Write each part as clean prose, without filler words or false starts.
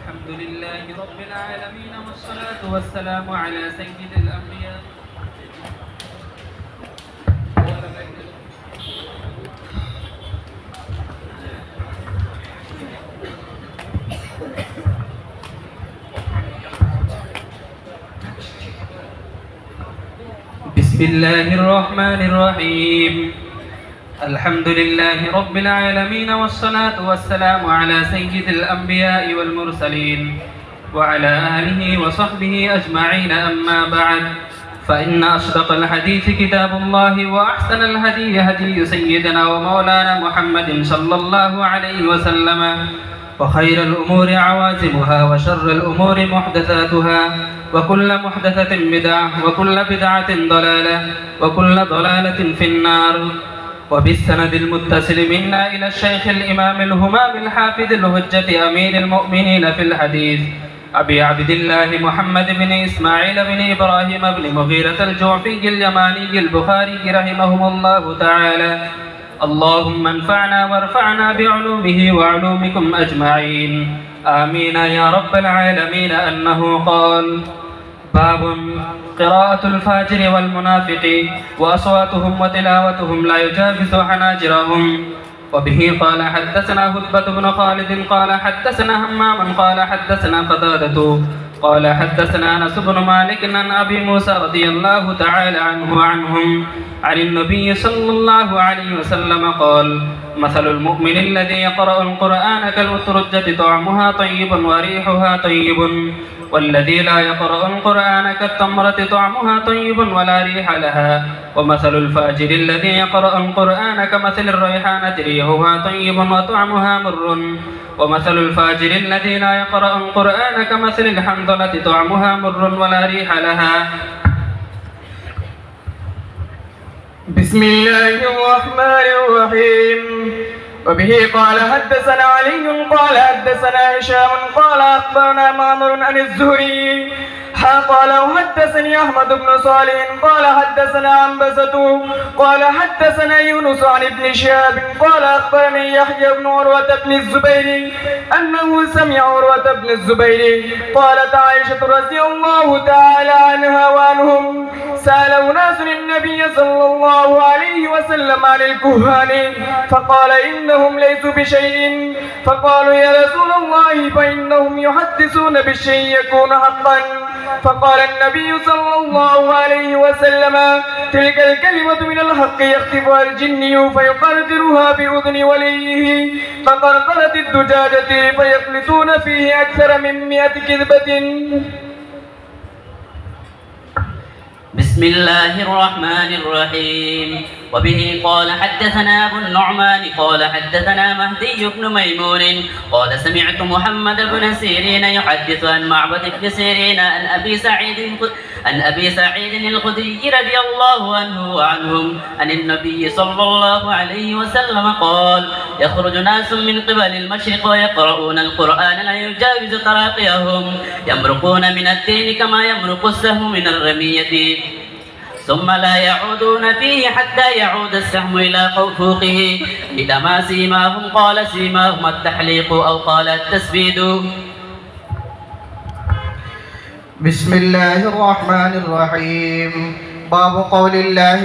الحمد لله رب العالمين والصلاة والسلام على سيد الأنبياء. بسم الله الرحمن الرحيم. الحمد لله رب العالمين والصلاة والسلام على سيد الأنبياء والمرسلين وعلى آله وصحبه أجمعين. أما بعد، فإن أصدق الحديث كتاب الله، وأحسن الهدي هدي سيدنا ومولانا محمد صلى الله عليه وسلم، وخير الأمور عوازمها، وشر الأمور محدثاتها، وكل محدثة بدعة، وكل بدعة ضلالة، وكل ضلالة في النار. وبالسند المتصل منا إلى الشيخ الإمام الهمام الحافظ الهجة أمير المؤمنين في الحديث أبي عبد الله محمد بن إسماعيل بن إبراهيم بن مغيرة الجعفي اليماني البخاري رحمهم الله تعالى. اللهم انفعنا وارفعنا بعلومه وعلومكم أجمعين، آمين يا رب العالمين. أنه قال: باب قراءة الفاجر والمنافق وأصواتهم وتلاوتهم لا يجاوز حناجرهم. وبه قال حدثنا هدبة بن خالد قال حدثنا همام قال حدثنا قتادة قال حدثنا أنس بن مالك عن أبي موسى رضي الله تعالى عنهم عن النبي صلى الله عليه وسلم قال: مثل المؤمن الذي يقرأ القرآن كالأترجة طعمها طيب وريحها طيب، والذي لا يقرأ القرآن كالتمرة طعمها طيب ولا ريح لها. ومثل الفاجر الذي يقرأ القرآن كمثل الريحانة ريحها طيب وطعمها مر. ومثل الفاجر الذي لا يقرأ القرآن كمثل الحنظلة طعمها مر ولا ريح لها. بسم الله الرحمن الرحيم. وبه قال حدثنا علي قال حدثنا هشام قال أخبرنا معمر عن الزهري قال وحدثني أحمد بن صالح قال حدثنا عنبسة قال حدثنا يونس عن ابن شهاب قال أخبرني يحيى بن عروة بن الزبير أنه سمع عروة بن الزبير قالت عائشة رضي الله تعالى عنها وعنهم: سأل أناس النبي صلى الله عليه وسلم عن الكهان فقال: إنهم ليسوا بشيء. فقالوا: يا رسول الله، فإنهم يحدثون بالشيء يكون حقا. فقال النبي صلى الله عليه وسلم: تلك الكلمة من الحق يخطفها الجني فيقرقرها بأذن وليه كقرقرة الدجاجة فيخلطون فيه أكثر من 100 كذبة. بسم الله الرحمن الرحيم. وبه قال حدثنا أبو النعمان قال حدثنا مهدي بن ميمون قال سمعت محمد بن سيرين يحدث عن معبد بن سيرين عن أبي سعيد الخدري رضي الله عنه وعنهم عن النبي صلى الله عليه وسلم قال: يخرج ناس من قبل المشرق ويقرؤون القرآن لا يجاوز تراقيهم، يمرقون من الدين كما يمرق السهم من الرمية، ثم لا يعودون فيه حتى يعود السهم إلى فوقه إلى ما سيماهم. قال: سيماهم التحليق أو قال التسبيد. بسم الله الرحمن الرحيم. باب قول الله: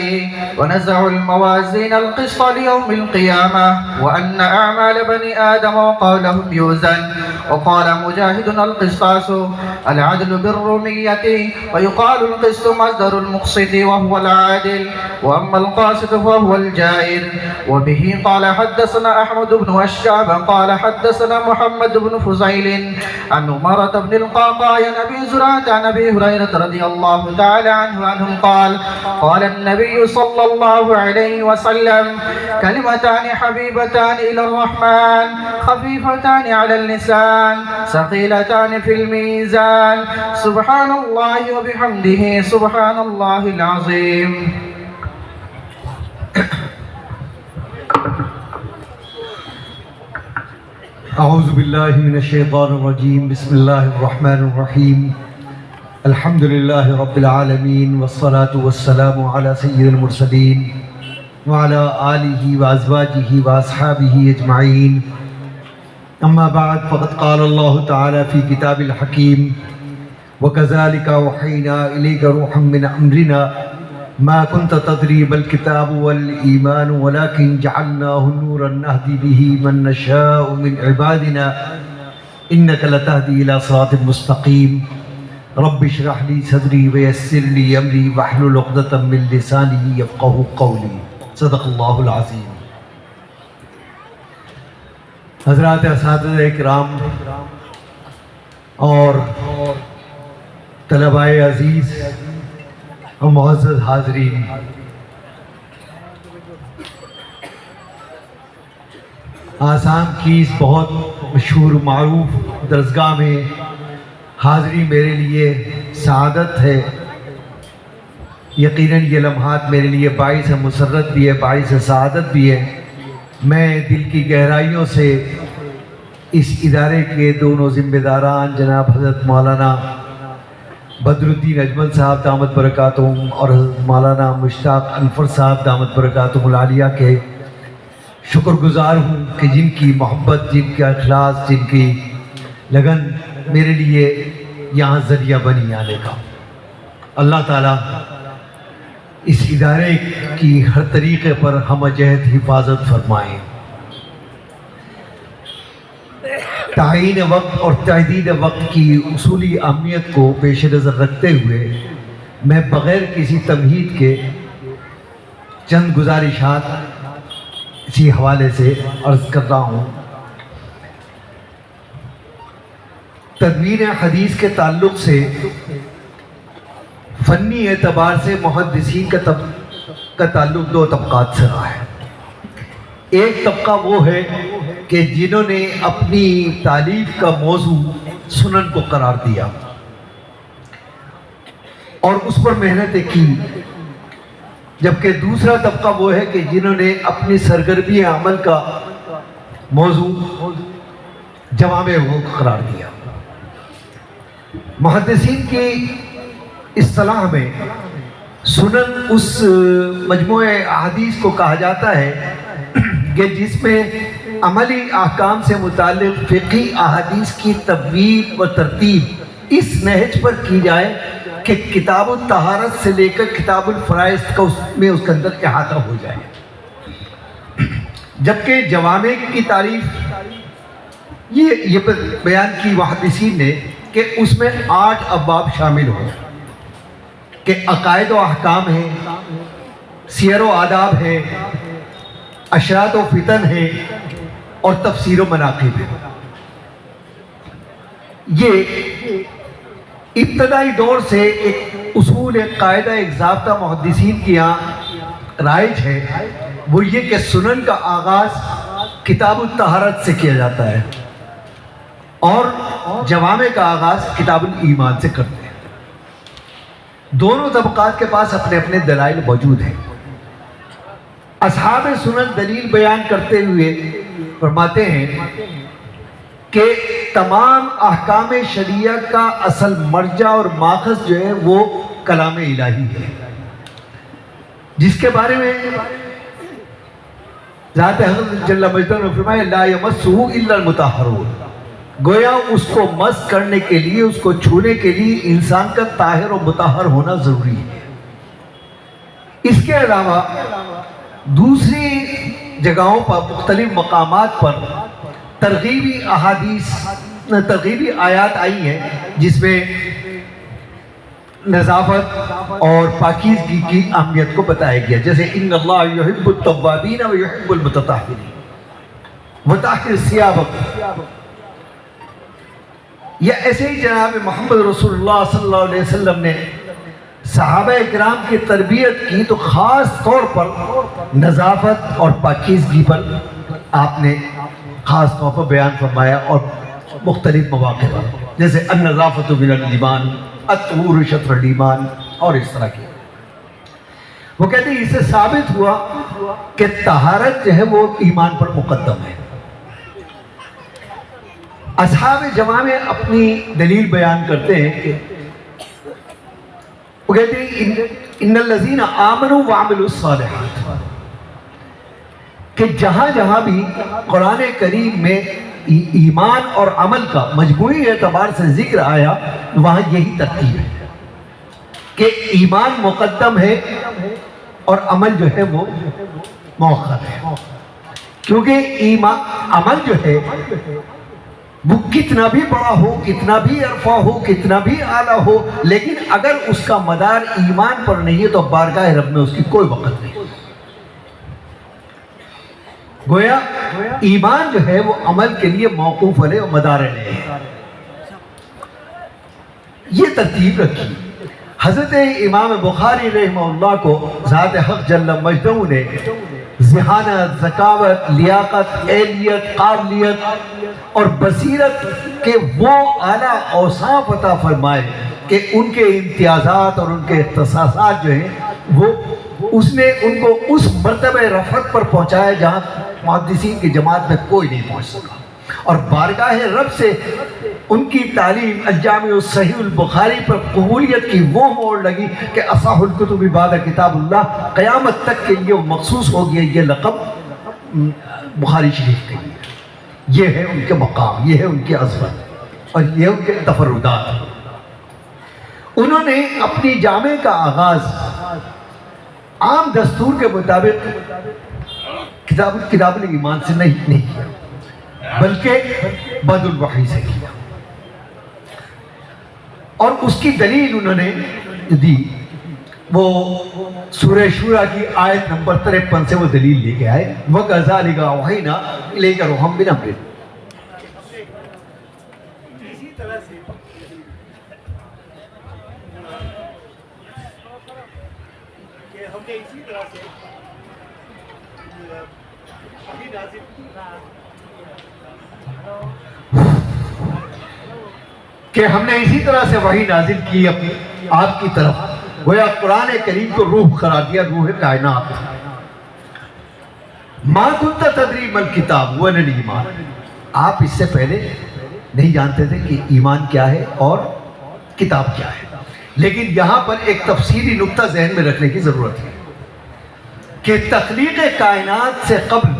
ونزع الموازين القسط ليوم القيامة وأن أعمال بني آدم وقولهم يوزن. وقال مجاهد: القسطاس العدل بالرومية، ويقال القسط مصدر المقسط وهو العادل، وأما القاسط فهو الجائر. وبه قال حدثنا أحمد بن أشعب قال حدثنا محمد بن فزيل عن عمرة بن القعقاع عن أبي زرعة عن أبي هريرة رضي الله تعالى عنهم قال: قال النبي صلى الله عليه وسلم: كلمتان حبيبتان إلى الرحمن خفيفتان على اللسان ثقيلتان في الميزان، سبحان الله وبحمده سبحان الله العظيم. أعوذ بالله من الشيطان الرجيم. بسم الله الرحمن الرحيم. الحمد لله رب العالمين، والصلاة والسلام على سيد المرسلين وعلى آله وأزواجه وأصحابه أجمعين. أما بعد فقد قال الله تعالى في كتاب الحكيم وكذلك أوحينا إليك روحا من أمرنا ما كنت تدري ما الكتاب والإيمان ولكن جعلناه نورا نهدي به من نشاء من عبادنا إنك لتهدي إلى صراط مستقيم رب اشرح لي صدري ويسر لي أمري واحلل عقدة من لساني يفقهوا قولي صدق الله العظيم. حضرات اساتذہ کرام اور طلباء عزیز اور معزز حاضرین، آسام کی اس بہت مشہور و معروف درسگاہ میں حاضری میرے لیے سعادت ہے. یقیناً یہ لمحات میرے لیے باعث مسرت بھی ہے، باعث سعادت بھی ہے. میں دل کی گہرائیوں سے اس ادارے کے دونوں ذمہ داران جناب حضرت مولانا بدر الدین اجمل صاحب دامت برکاتہم اور حضرت مولانا مشتاق انفر صاحب دامت برکاتہم العالیہ کے شکر گزار ہوں کہ جن کی محبت، جن کا اخلاص، جن کی لگن میرے لیے یہاں ذریعہ بنی آنے کا. اللہ تعالیٰ اس ادارے کی ہر طریقے پر ہم جہد حفاظت فرمائیں. تعیین وقت اور تحدید وقت کی اصولی اہمیت کو پیش نظر رکھتے ہوئے میں بغیر کسی تمہید کے چند گزارشات اسی حوالے سے عرض کر رہا ہوں. تدوین حدیث کے تعلق سے فنی اعتبار سے محدثین کا تعلق دو طبقات سے رہا ہے. ایک طبقہ وہ ہے کہ جنہوں نے اپنی تالیف کا موضوع سنن کو قرار دیا اور اس پر محنتیں کی، جبکہ دوسرا طبقہ وہ ہے کہ جنہوں نے اپنی سرگرمی عمل کا موضوع جوامع وہ قرار دیا. محدثین کی اصطلاح میں سنن اس مجموعہ احادیث کو کہا جاتا ہے کہ جس میں عملی احکام سے متعلق فقہی احادیث کی تبویب و ترتیب اس نہج پر کی جائے کہ کتاب الطہارت سے لے کر کتاب الفرائض کا اس کے اندر احاطہ ہو جائے. جبکہ جوامع کی تعریف یہ بیان کی محدثین نے کہ اس میں 8 ابواب شامل ہوں کہ عقائد و احکام ہیں، سیر و آداب ہے، اشراط و فتن ہے اور تفسیر و مناقب ہے. یہ ابتدائی دور سے ایک اصول، ایک قاعدہ، ایک ضابطہ محدثین کی یہاں رائج ہے. وہ یہ کہ سنن کا آغاز کتاب الطہارت سے کیا جاتا ہے اور جوامع کا آغاز کتاب الایمان سے کرتے ہیں. دونوں طبقات کے پاس اپنے اپنے دلائل موجود ہیں. اصحاب سنن دلیل بیان کرتے ہوئے فرماتے ہیں کہ تمام احکام شریعہ کا اصل مرجع اور ماخذ جو ہے وہ کلام الہی ہے، جس کے بارے میں ذات حضرت جل مجدہ نے فرمایا لا یمسہ الا المطہرون. گویا اس کو مس کرنے کے لیے، اس کو چھونے کے لیے انسان کا طاہر و مطہر ہونا ضروری ہے. اس کے علاوہ دوسری جگہوں پر، مختلف مقامات پر ترغیبی احادیث، ترغیبی آیات آئی ہیں جس میں نظافت اور پاکیزگی کی اہمیت کو بتایا گیا. جیسے ان اللہ یحب التوابین و یحب المتطہرین وطہر ثیابک. یا ایسے ہی جناب محمد رسول اللہ صلی اللہ علیہ وسلم نے صحابہ اکرام کی تربیت کی تو خاص طور پر نظافت اور پاکیزگی پر آپ نے خاص طور پر بیان فرمایا اور مختلف مواقع پر، جیسے النظافت من الایمان، الطہور شطر الایمان اور اس طرح کی. وہ کہتے ہیں اس سے ثابت ہوا کہ طہارت جو ہے وہ ایمان پر مقدم ہے. اصحاب جوامع اپنی دلیل بیان کرتے ہیں کہ وہ کہتے ہیں ان الذین آمنوا وعملوا الصالحات، کہ جہاں جہاں بھی قرآن کریم میں ایمان اور عمل کا مجموعی اعتبار سے ذکر آیا وہاں یہی ترتیب ہے کہ ایمان مقدم ہے اور عمل جو ہے وہ مؤخر ہے، کیونکہ ایمان عمل جو ہے وہ کتنا بھی بڑا ہو، کتنا بھی عرفہ ہو، کتنا بھی اعلیٰ ہو، لیکن اگر اس کا مدار ایمان پر نہیں ہے تو بارگاہ رب میں اس کی کوئی وقت نہیں۔ گویا ایمان جو ہے وہ عمل کے لیے موقوف علیہ و مدار علیہ ہے۔ یہ ترتیب رکھی۔ حضرت امام بخاری رحمہ اللہ کو ذات حق جل مجدہ نے ذہانت، ذکاوت، لیاقت، اہلیت، قابلیت اور بصیرت کے وہ اعلیٰ اوصاف عطا فرمائے کہ ان کے امتیازات اور ان کے اختصاصات جو ہیں وہ اس نے ان کو اس مرتبہ رفعت پر پہنچایا جہاں محدثین کی جماعت میں کوئی نہیں پہنچ سکا، اور بارگاہ رب سے ان کی تعلیم الجامع الصحیح البخاری پر قبولیت کی وہ موڑ لگی کہ اصح الکتب بعد کتاب اللہ قیامت تک کے لیے وہ مخصوص ہو گیا یہ لقب بخاری شریف کے لیے۔ یہ ہے ان کے مقام، یہ ہے ان کی عظمت اور یہ ان کے تفردات۔ انہوں نے اپنی جامع کا آغاز عام دستور کے مطابق کتاب ایمان سے نہیں کیا بلکہ بدء الوحی سے کیا، اور اس کی دلیل انہوں نے دی وہ سورہ شورى کی آیت نمبر 53 سے وہ دلیل لے کے آئے وَكَذَلِكَ أَوْحَيْنَا إِلَيْكَ رُوحًا مِّنْ أَمْرِنَا۔ کہ ہم نے اسی طرح سے وحی نازل کی اپنی آپ کی طرف، گویا قرآن کریم کو روح قرار دیا، روح کائنات۔ ما كنت تدری ما الکتاب ولا الایمان، آپ اس سے پہلے نہیں جانتے تھے کہ ایمان کیا ہے اور کتاب کیا ہے، لیکن یہاں پر ایک تفصیلی نقطہ ذہن میں رکھنے کی ضرورت ہے کہ تخلیق کائنات سے قبل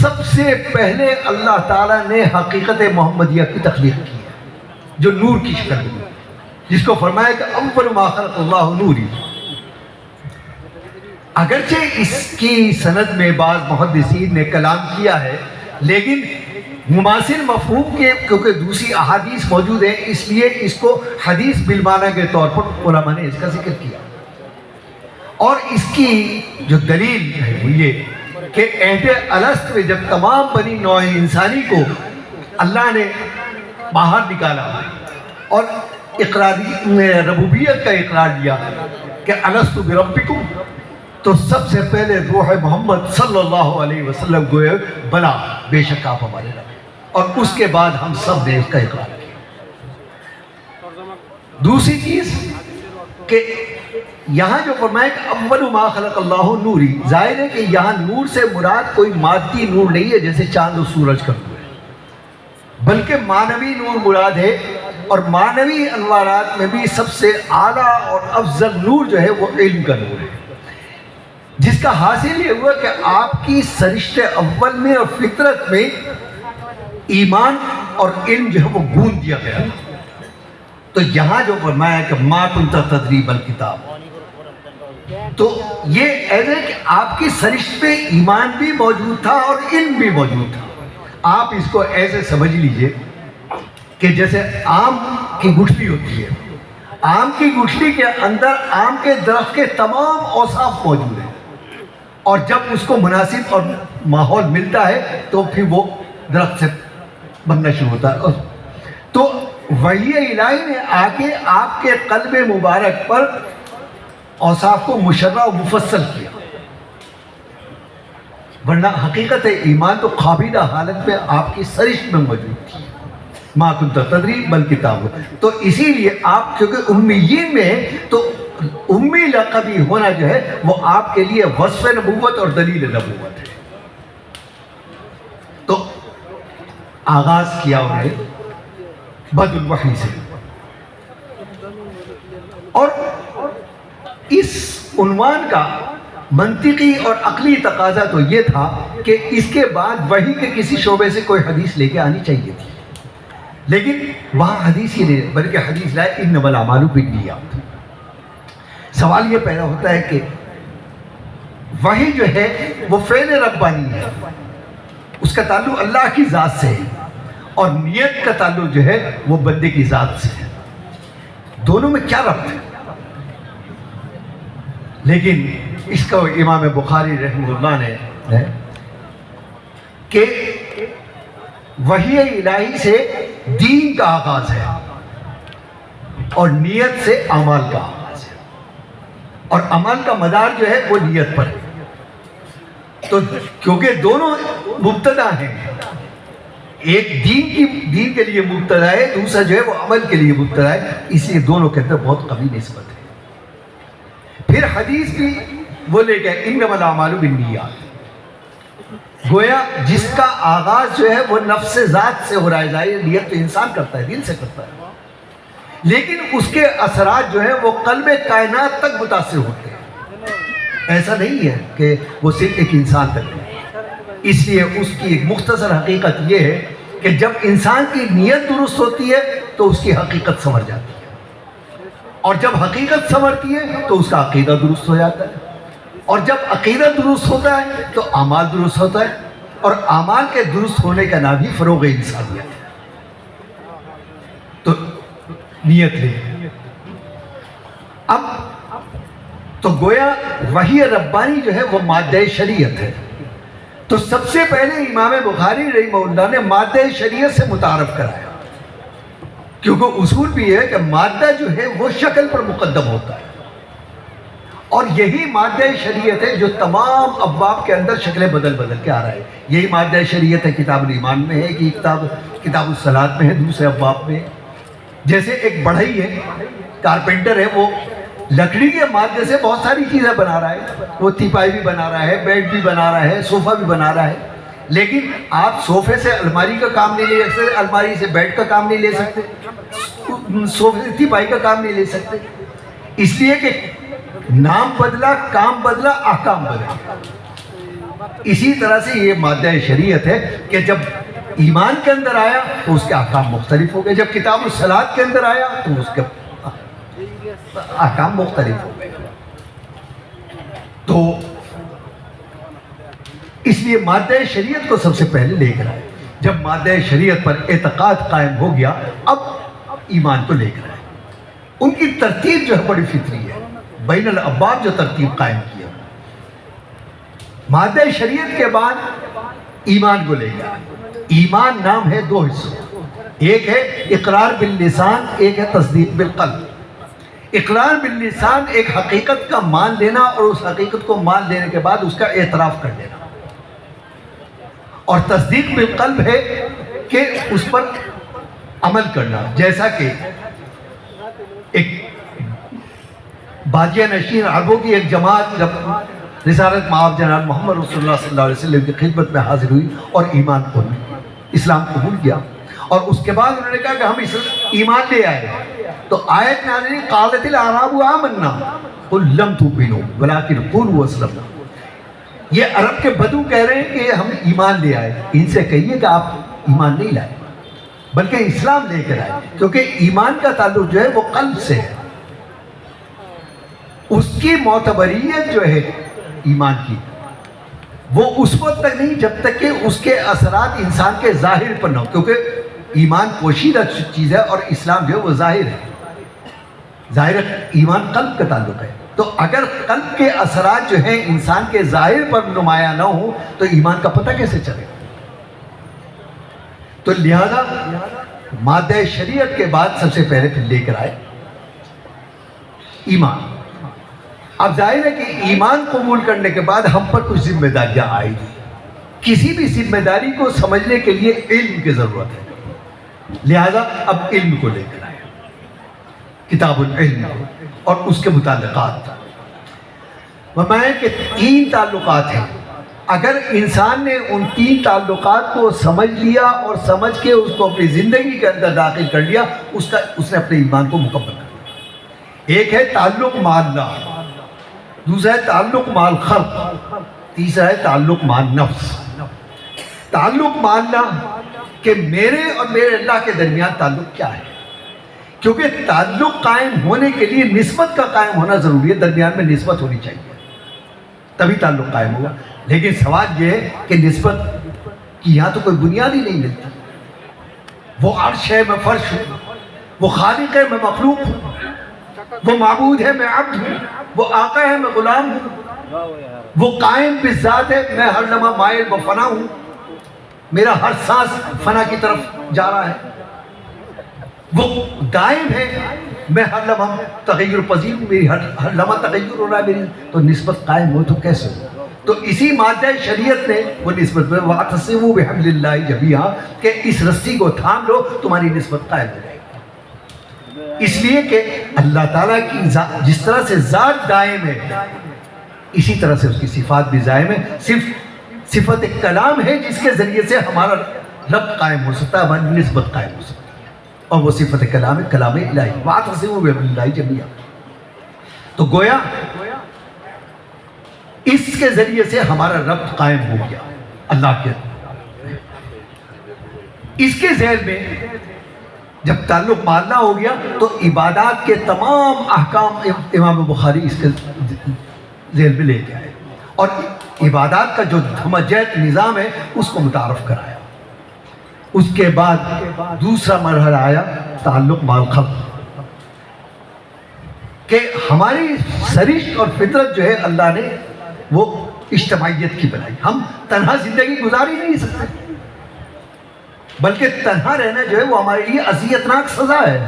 سب سے پہلے اللہ تعالیٰ نے حقیقت محمدیہ کی تخلیق کی ہے جو نور کی شکل میں، جس کو فرمایا کہ اول ما خلق اللہ نوری۔ اگرچہ اس کی سند میں بعض محدثین نے کلام کیا ہے، لیکن مماثل مفہوم کے کیونکہ دوسری احادیث موجود ہیں اس لیے اس کو حدیث بالمعنی کے طور پر علماء نے اس کا ذکر کیا، اور اس کی جو دلیل ہے وہ یہ کہ عہد الست میں جب تمام بنی نوع انسانی کو اللہ نے باہر نکالا اور ربوبیت کا اقرار دیا کہ الست بربکم، تو سب سے پہلے روح محمد صلی اللہ علیہ وسلم کو بلا بے شک آپ ہمارے رب، اور اس کے بعد ہم سب نے اس کا اقرار کیا۔ دوسری چیز کہ یہاں جو فرمایا کہ اول ما خلق اللہ نوری، ظاہر ہے کہ یہاں نور سے مراد کوئی مادی نور نہیں ہے جیسے چاند و سورج کا نور ہے، بلکہ معنوی نور مراد ہے، اور معنوی انوارات میں بھی سب سے اعلیٰ اور افضل نور جو ہے وہ علم کا نور ہے، جس کا حاصل یہ ہوا کہ آپ کی سرشت اول میں اور فطرت میں ایمان اور علم جو ہے وہ گون دیا گیا۔ تو یہاں جو فرمایا کہ ما کنت تدری ما الکتاب، تو یہ ایسے کہ آپ کی سرشت پہ ایمان بھی موجود تھا اور علم بھی موجود تھا۔ آپ اس کو ایسے سمجھ لیجئے کہ جیسے آم کی گٹھلی ہوتی ہے، آم کی گٹھلی کے اندر آم کے درخت کے تمام اوصاف موجود ہیں، اور جب اس کو مناسب اور ماحول ملتا ہے تو پھر وہ درخت سے بننا شروع ہوتا ہے۔ تو وحی الہی نے آ کے آپ کے قلب مبارک پر اوصاف کو مشرح و مفصل کیا، ورنہ حقیقت ایمان تو قابلہ حالت میں آپ کی سرشت میں موجود تھی۔ ما کنت تدری ما الکتاب، تو اسی لیے آپ کیونکہ امیین میں ہیں تو امی لقبی ہونا جو ہے وہ آپ کے لیے وصف نبوت اور دلیل نبوت ہے۔ تو آغاز کیا انہوں نے بدء الوحی سے، اور اس عنوان کا منطقی اور عقلی تقاضا تو یہ تھا کہ اس کے بعد وحی کے کسی شعبے سے کوئی حدیث لے کے آنی چاہیے تھی، لیکن وہاں حدیث ہی نہیں بلکہ حدیث لائے انما الاعمال بالنیات۔ سوال یہ پیدا ہوتا ہے کہ وحی جو ہے وہ فعل ربانی ہے، اس کا تعلق اللہ کی ذات سے ہے، اور نیت کا تعلق جو ہے وہ بندے کی ذات سے ہے، دونوں میں کیا ربط ہے؟ لیکن اس کا امام بخاری رحمہ اللہ نے ہے کہ وحی الہی سے دین کا آغاز ہے اور نیت سے اعمال کا آغاز ہے، اور عمل کا مدار جو ہے وہ نیت پر ہے۔ تو کیونکہ دونوں مبتدا ہیں، ایک دین کے لیے مبتدا ہے، دوسرا جو ہے وہ عمل کے لیے مبتدا ہے، اس لیے دونوں کے اندر بہت قوی نسبت ہے۔ پھر حدیث بھی وہ لے گئے انما الاعمال بالنیات، گویا جس کا آغاز جو ہے وہ نفس ذات سے ہو رہا ہے، ظاہر نیت تو انسان کرتا ہے، دل سے کرتا ہے، لیکن اس کے اثرات جو ہیں وہ قلب کائنات تک متاثر ہوتے ہیں۔ ایسا نہیں ہے کہ وہ صرف ایک انسان تک ہے۔ اس لیے اس کی ایک مختصر حقیقت یہ ہے کہ جب انسان کی نیت درست ہوتی ہے تو اس کی حقیقت سنور جاتی ہے، اور جب حقیقت سنورتی ہے تو اس کا عقیدہ درست ہو جاتا ہے، اور جب عقیدہ درست ہوتا ہے تو اعمال درست ہوتا ہے، اور اعمال کے درست ہونے کا نام ہی فروغ انسانیت ہے۔ تو نیت لے اب تو گویا وحی ربانی جو ہے وہ مادہ شریعت ہے۔ تو سب سے پہلے امام بخاری رحمہ اللہ نے مادہ شریعت سے متعارف کرایا، کیونکہ اصول بھی ہے کہ مادہ جو ہے وہ شکل پر مقدم ہوتا ہے، اور یہی مادہ شریعت ہے جو تمام ابواب کے اندر شکلیں بدل کے آ رہا ہے۔ یہی مادہ شریعت ہے کتاب الایمان میں ہے، کہ کتاب الصلاۃ میں ہے، دوسرے ابواب میں۔ جیسے ایک بڑھئی ہے، کارپینٹر ہے، وہ لکڑی کے مادے سے بہت ساری چیزیں بنا رہا ہے، وہ تیپائی بھی بنا رہا ہے، بیڈ بھی بنا رہا ہے، صوفہ بھی بنا رہا ہے، لیکن آپ صوفے سے الماری کا کام نہیں لے سکتے، الماری سے بیڈ کا کام نہیں لے سکتے، صوفے سے تیپائی کا کام نہیں لے سکتے، اس لیے کہ نام بدلا، کام بدلا، احکام بدلا۔ اسی طرح سے یہ مادہ شریعت ہے کہ جب ایمان کے اندر آیا تو اس کے احکام مختلف ہو گئے، جب کتاب الصلاۃ کے اندر آیا تو اس کے احکام مختلف ہو گئے۔ تو اس لیے مادہ شریعت کو سب سے پہلے لے کر آئے۔ جب مادہ شریعت پر اعتقاد قائم ہو گیا، اب ایمان کو لے کر آئے۔ ان کی ترتیب جو ہے بڑی فطری ہے، بین الابواب جو ترتیب قائم کیا، مادہ شریعت کے بعد ایمان کو لے کر آئے۔ ایمان نام ہے دو حصوں، ایک ہے اقرار باللسان، ایک ہے تصدیق بالقلب۔ اقرار باللسان ایک حقیقت کا مان لینا، اور اس حقیقت کو مان لینے کے بعد اس کا اعتراف کر لینا، اور تصدیق بالقلب ہے کہ اس پر عمل کرنا۔ جیسا کہ ایک بادیہ نشین عربوں کی ایک جماعت جب رسالت مآب جناب محمد رسول اللہ صلی اللہ علیہ وسلم کی خدمت میں حاضر ہوئی اور ایمان قبول، اسلام قبول کیا، اور اس کے بعد انہوں نے کہا کہ ہم ایمان لے آئے، تو آیت نازل قالت الاعراب آمنا قل لم تؤمنوا ولکن قولوا اسلمنا۔ یہ عرب کے بدو کہہ رہے ہیں کہ ہم ایمان لے آئے، ان سے کہیے کہ آپ ایمان نہیں لائے بلکہ اسلام لے کر آئے، کیونکہ ایمان کا تعلق جو ہے وہ قلب سے ہے، اس کی معتبریت جو ہے ایمان کی وہ اس وقت تک نہیں جب تک کہ اس کے اثرات انسان کے ظاہر پر نہ ہو، کیونکہ ایمان پوشیدہ چیز ہے اور اسلام جو ہے وہ ظاہر ہے، ظاہر ایمان قلب کا تعلق ہے۔ تو اگر قلب کے اثرات جو ہیں انسان کے ظاہر پر نمایاں نہ ہوں تو ایمان کا پتہ کیسے چلے؟ تو لہذا مادہ شریعت کے بعد سب سے پہلے پھر لے کر آئے ایمان۔ اب ظاہر ہے کہ ایمان قبول کرنے کے بعد ہم پر کچھ ذمہ داریاں آئیں گی۔ کسی بھی ذمہ داری کو سمجھنے کے لیے علم کی ضرورت ہے، لہذا اب علم کو لے کر آئے، کتاب العلم اور اس کے متعلقات۔ فرمایا کہ 3 تعلقات ہیں، اگر انسان نے ان 3 تعلقات کو سمجھ لیا اور سمجھ کے اس کو اپنی زندگی کے اندر داخل کر لیا، اس نے اپنے ایمان کو مکمل کر لیا۔ ایک ہے تعلق مع اللہ، دوسرا ہے تعلق مال خلق، تیسرا ہے تعلق مال نفس۔ تعلق ماننا کہ میرے اور میرے اللہ کے درمیان تعلق کیا ہے، کیونکہ تعلق قائم ہونے کے لیے نسبت کا قائم ہونا ضروری ہے، درمیان میں نسبت ہونی چاہیے، تبھی تعلق قائم ہوگا۔ لیکن سوال یہ ہے کہ نسبت کی یہاں تو کوئی بنیاد ہی نہیں ملتی۔ وہ عرش ہے میں فرش ہوں، وہ خالق ہے میں مخلوق ہوں، وہ معبود ہے میں عبد ہوں، وہ آقا ہے میں غلام ہوں، وہ قائم بالذات ہے میں ہر لمحہ مائل و فنا ہوں، میرا ہر سانس فنا کی طرف جا رہا ہے، وہ دائم ہے میں ہر لمحہ تغیر پذیر ہوں، میری ہر لمحہ تغیر ہو رہا ہے میری، تو نسبت قائم ہو تو کیسے ہو؟ تو اسی مادہ شریعت نے وہ نسبت میں وَاعْتَصِمُوا بِحَبْلِ اللَّهِ جَمِيعًا کہ اس رسی کو تھام لو تمہاری نسبت قائم ہو جائے گی۔ اس لیے کہ اللہ تعالیٰ کی جس طرح سے ذات دائم ہے اسی طرح سے اس کی صفات بھی دائم ہے، صرف صفت کلام ہے جس کے ذریعے سے ہمارا رب قائم ہو سکتا ہے، ہماری نسبت قائم ہو سکتی ہے، اور وہ صفت کلام ہے، کلام الہی۔ وَاعْتَصِمُوا بِحَبْلِ اللَّهِ جَمِيعًا، تو گویا اس کے ذریعے سے ہمارا رب قائم ہو گیا اللہ کے۔ اس کے ذیل میں جب تعلق ماننا ہو گیا تو عبادات کے تمام احکام امام بخاری اس کے ذیل میں لے کے آئے، اور عبادات کا جو دھمجیت نظام ہے اس کو متعارف کرایا۔ اس کے بعد دوسرا مرحلہ آیا تعلق مع الخلق، کہ ہماری سرشت اور فطرت جو ہے اللہ نے وہ اجتماعیت کی بنائی۔ ہم تنہا زندگی گزار ہی نہیں سکتے، بلکہ تنہا رہنا جو ہے وہ ہمارے لیے اذیتناک سزا ہے۔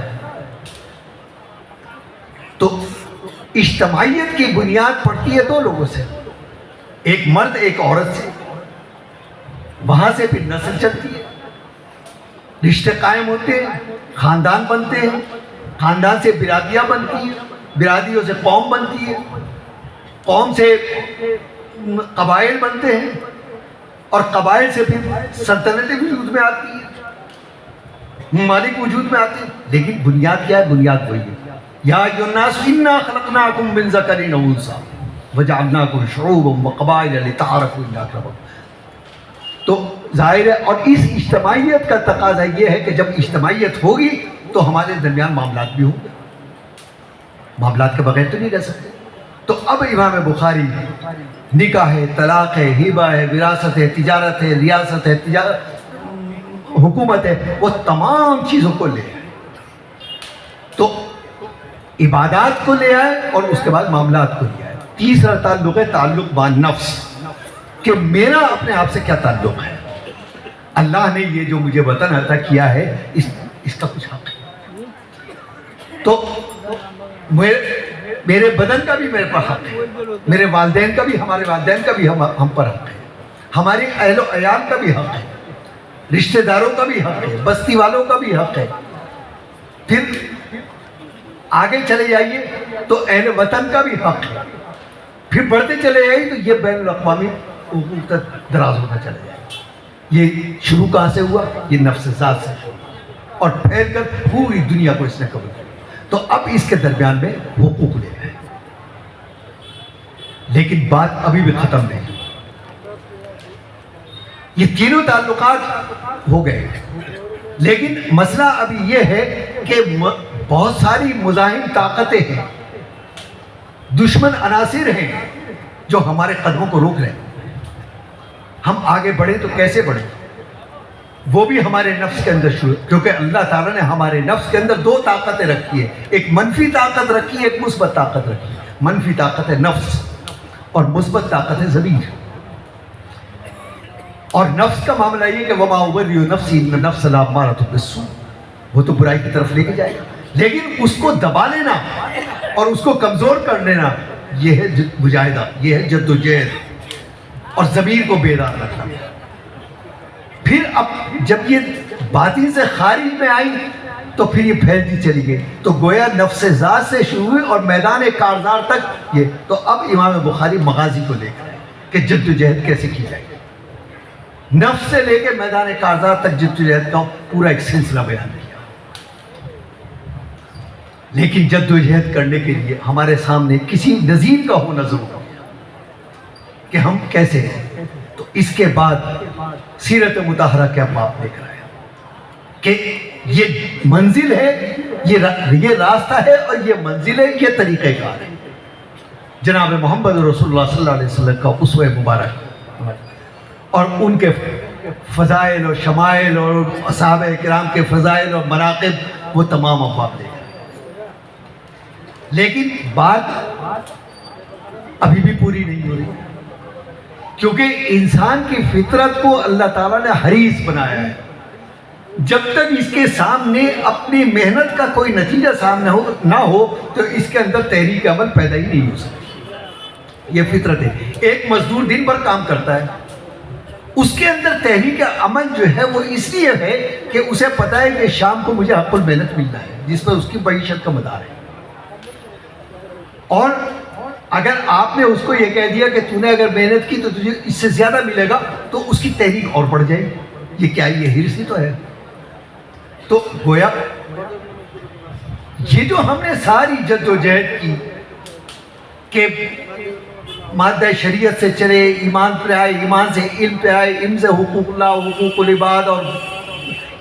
تو اجتماعیت کی بنیاد پڑتی ہے دو لوگوں سے، ایک مرد ایک عورت سے، وہاں سے پھر نسل چلتی ہے، رشتے قائم ہوتے ہیں، خاندان بنتے ہیں، خاندان سے برادریاں بنتی ہیں، برادریوں سے قوم بنتی ہے، قوم سے قبائل بنتے ہیں، اور قبائل سے پھر سلطنتیں وجود میں آتی ہیں، ممالک وجود میں آتے ہیں۔ لیکن بنیاد کیا ہے؟ بنیاد وہی ہے، یا ایھا الناس انا خلقناکم من ذکر و انثی وجعلناکم شعوبا وقبائل لتعارفوا ان اکرمکم۔ تو ظاہر ہے، اور اس اجتماعیت کا تقاضا یہ ہے کہ جب اجتماعیت ہوگی تو ہمارے درمیان معاملات بھی ہوں گے، معاملات کے بغیر تو نہیں رہ سکتے۔ تو اب امام بخاری نکاح ہے، طلاق ہے، ہبہ ہے، وراثت ہے، تجارت ہے، ریاست ہے، حکومت ہے، وہ تمام چیزوں کو لے آئے، تو عبادات کو لے آئے اور اس کے بعد معاملات کو لے آئے۔ تیسرا تعلق ہے تعلق با نفس، کہ میرا اپنے آپ سے کیا تعلق ہے، اللہ نے یہ جو مجھے وطن عطا کیا ہے اس کا کچھ حق ہے، تو میرے بدن کا بھی میرے پر حق ہے، میرے والدین کا بھی، ہمارے والدین کا بھی ہم پر حق ہے، ہمارے اہل و عیال کا بھی حق ہے، رشتہ داروں کا بھی حق ہے، بستی والوں کا بھی حق ہے۔ پھر آگے چلے جائیے تو اہل وطن کا بھی حق ہے، پھر بڑھتے چلے جائیے تو یہ بین الاقوامی حقوق تک دراز ہوتا چلے جائے۔ یہ شروع کہاں سے ہوا؟ یہ نفس ذات سے ہوا، اور پھیل کر پوری دنیا کو اس نے قبول کیا۔ تو اب اس کے درمیان میں حقوق لے گئے، لیکن بات ابھی بھی ختم نہیں۔ یہ تینوں تعلقات ہو گئے، لیکن مسئلہ ابھی یہ ہے کہ بہت ساری مزاحم طاقتیں ہیں، دشمن عناصر ہیں جو ہمارے قدموں کو روک رہے ہیں۔ ہم آگے بڑھیں تو کیسے بڑھیں؟ وہ بھی ہمارے نفس کے اندر شروع، کیونکہ اللہ تعالیٰ نے ہمارے نفس کے اندر دو طاقتیں رکھی ہیں، ایک منفی طاقت رکھی ہے، ایک مثبت طاقت رکھی ہے۔ منفی طاقت ہے نفس اور مثبت طاقت ہے ضمیر۔ اور نفس کا معاملہ یہ کہ وما ابرئ نفسی ان النفس لامارۃ بالسوء، وہ تو برائی کی طرف لے کے جائے گا، لیکن اس کو دبا لینا اور اس کو کمزور کر لینا یہ ہے مجاہدہ، یہ ہے جدوجہد، اور ضمیر کو بیدار رکھنا۔ پھر اب جب یہ باطن سے خارج میں آئی تو پھر یہ پھیلتی چلی گئی، تو گویا نفس ذات سے شروع ہوئی اور میدان کارزار تک یہ۔ تو اب امام بخاری مغازی کو لے کر آئے کہ جدوجہد کیسے کی جائے، نفس سے لے کے میدان کارزار تک جدوجہد کا پورا ایک سلسلہ بیان کیا۔ لیکن جدوجہد کرنے کے لیے ہمارے سامنے کسی نظیر کا ہونا ضروری ہے کہ ہم کیسے ہیں. تو اس کے بعد سیرت مطہرہ کے باپ لے کر آیا کہ یہ منزل ہے, یہ راستہ ہے, اور یہ منزل ہے, یہ طریقہ کار ہے. جناب محمد رسول اللہ صلی اللہ علیہ وسلم کا اسوہ مبارک اور ان کے فضائل اور شمائل اور صحابہ کرام کے فضائل اور مناقب وہ تمام افواہ دے گئے. لیکن بات ابھی بھی پوری نہیں ہو رہی, کیونکہ انسان کی فطرت کو اللہ تعالیٰ نے حریص بنایا ہے. جب تک اس کے سامنے اپنی محنت کا کوئی نتیجہ سامنے نہ ہو تو اس کے اندر تحریک عمل پیدا ہی نہیں ہو سکتی. یہ فطرت ہے. ایک مزدور دن بھر کام کرتا ہے, اس کے اندر تحریک عمل جو ہے وہ اس لیے ہے کہ اسے پتہ ہے کہ شام کو مجھے حق المحنت ملنا ہے, جس پر اس کی معیشت کا مدار ہے. اور اگر آپ نے اس کو یہ کہہ دیا کہ تو نے اگر محنت کی تو تجھے اس سے زیادہ ملے گا, تو اس کی تحریک اور بڑھ جائے گی. یہ کیا, یہ حرص ہی تو ہے. تو گویا یہ جو ہم نے ساری جدوجہد کی کہ مادہ شریعت سے چلے, ایمان پہ آئے, ایمان سے علم پہ آئے, علم سے حقوق اللہ, حقوق العباد, اور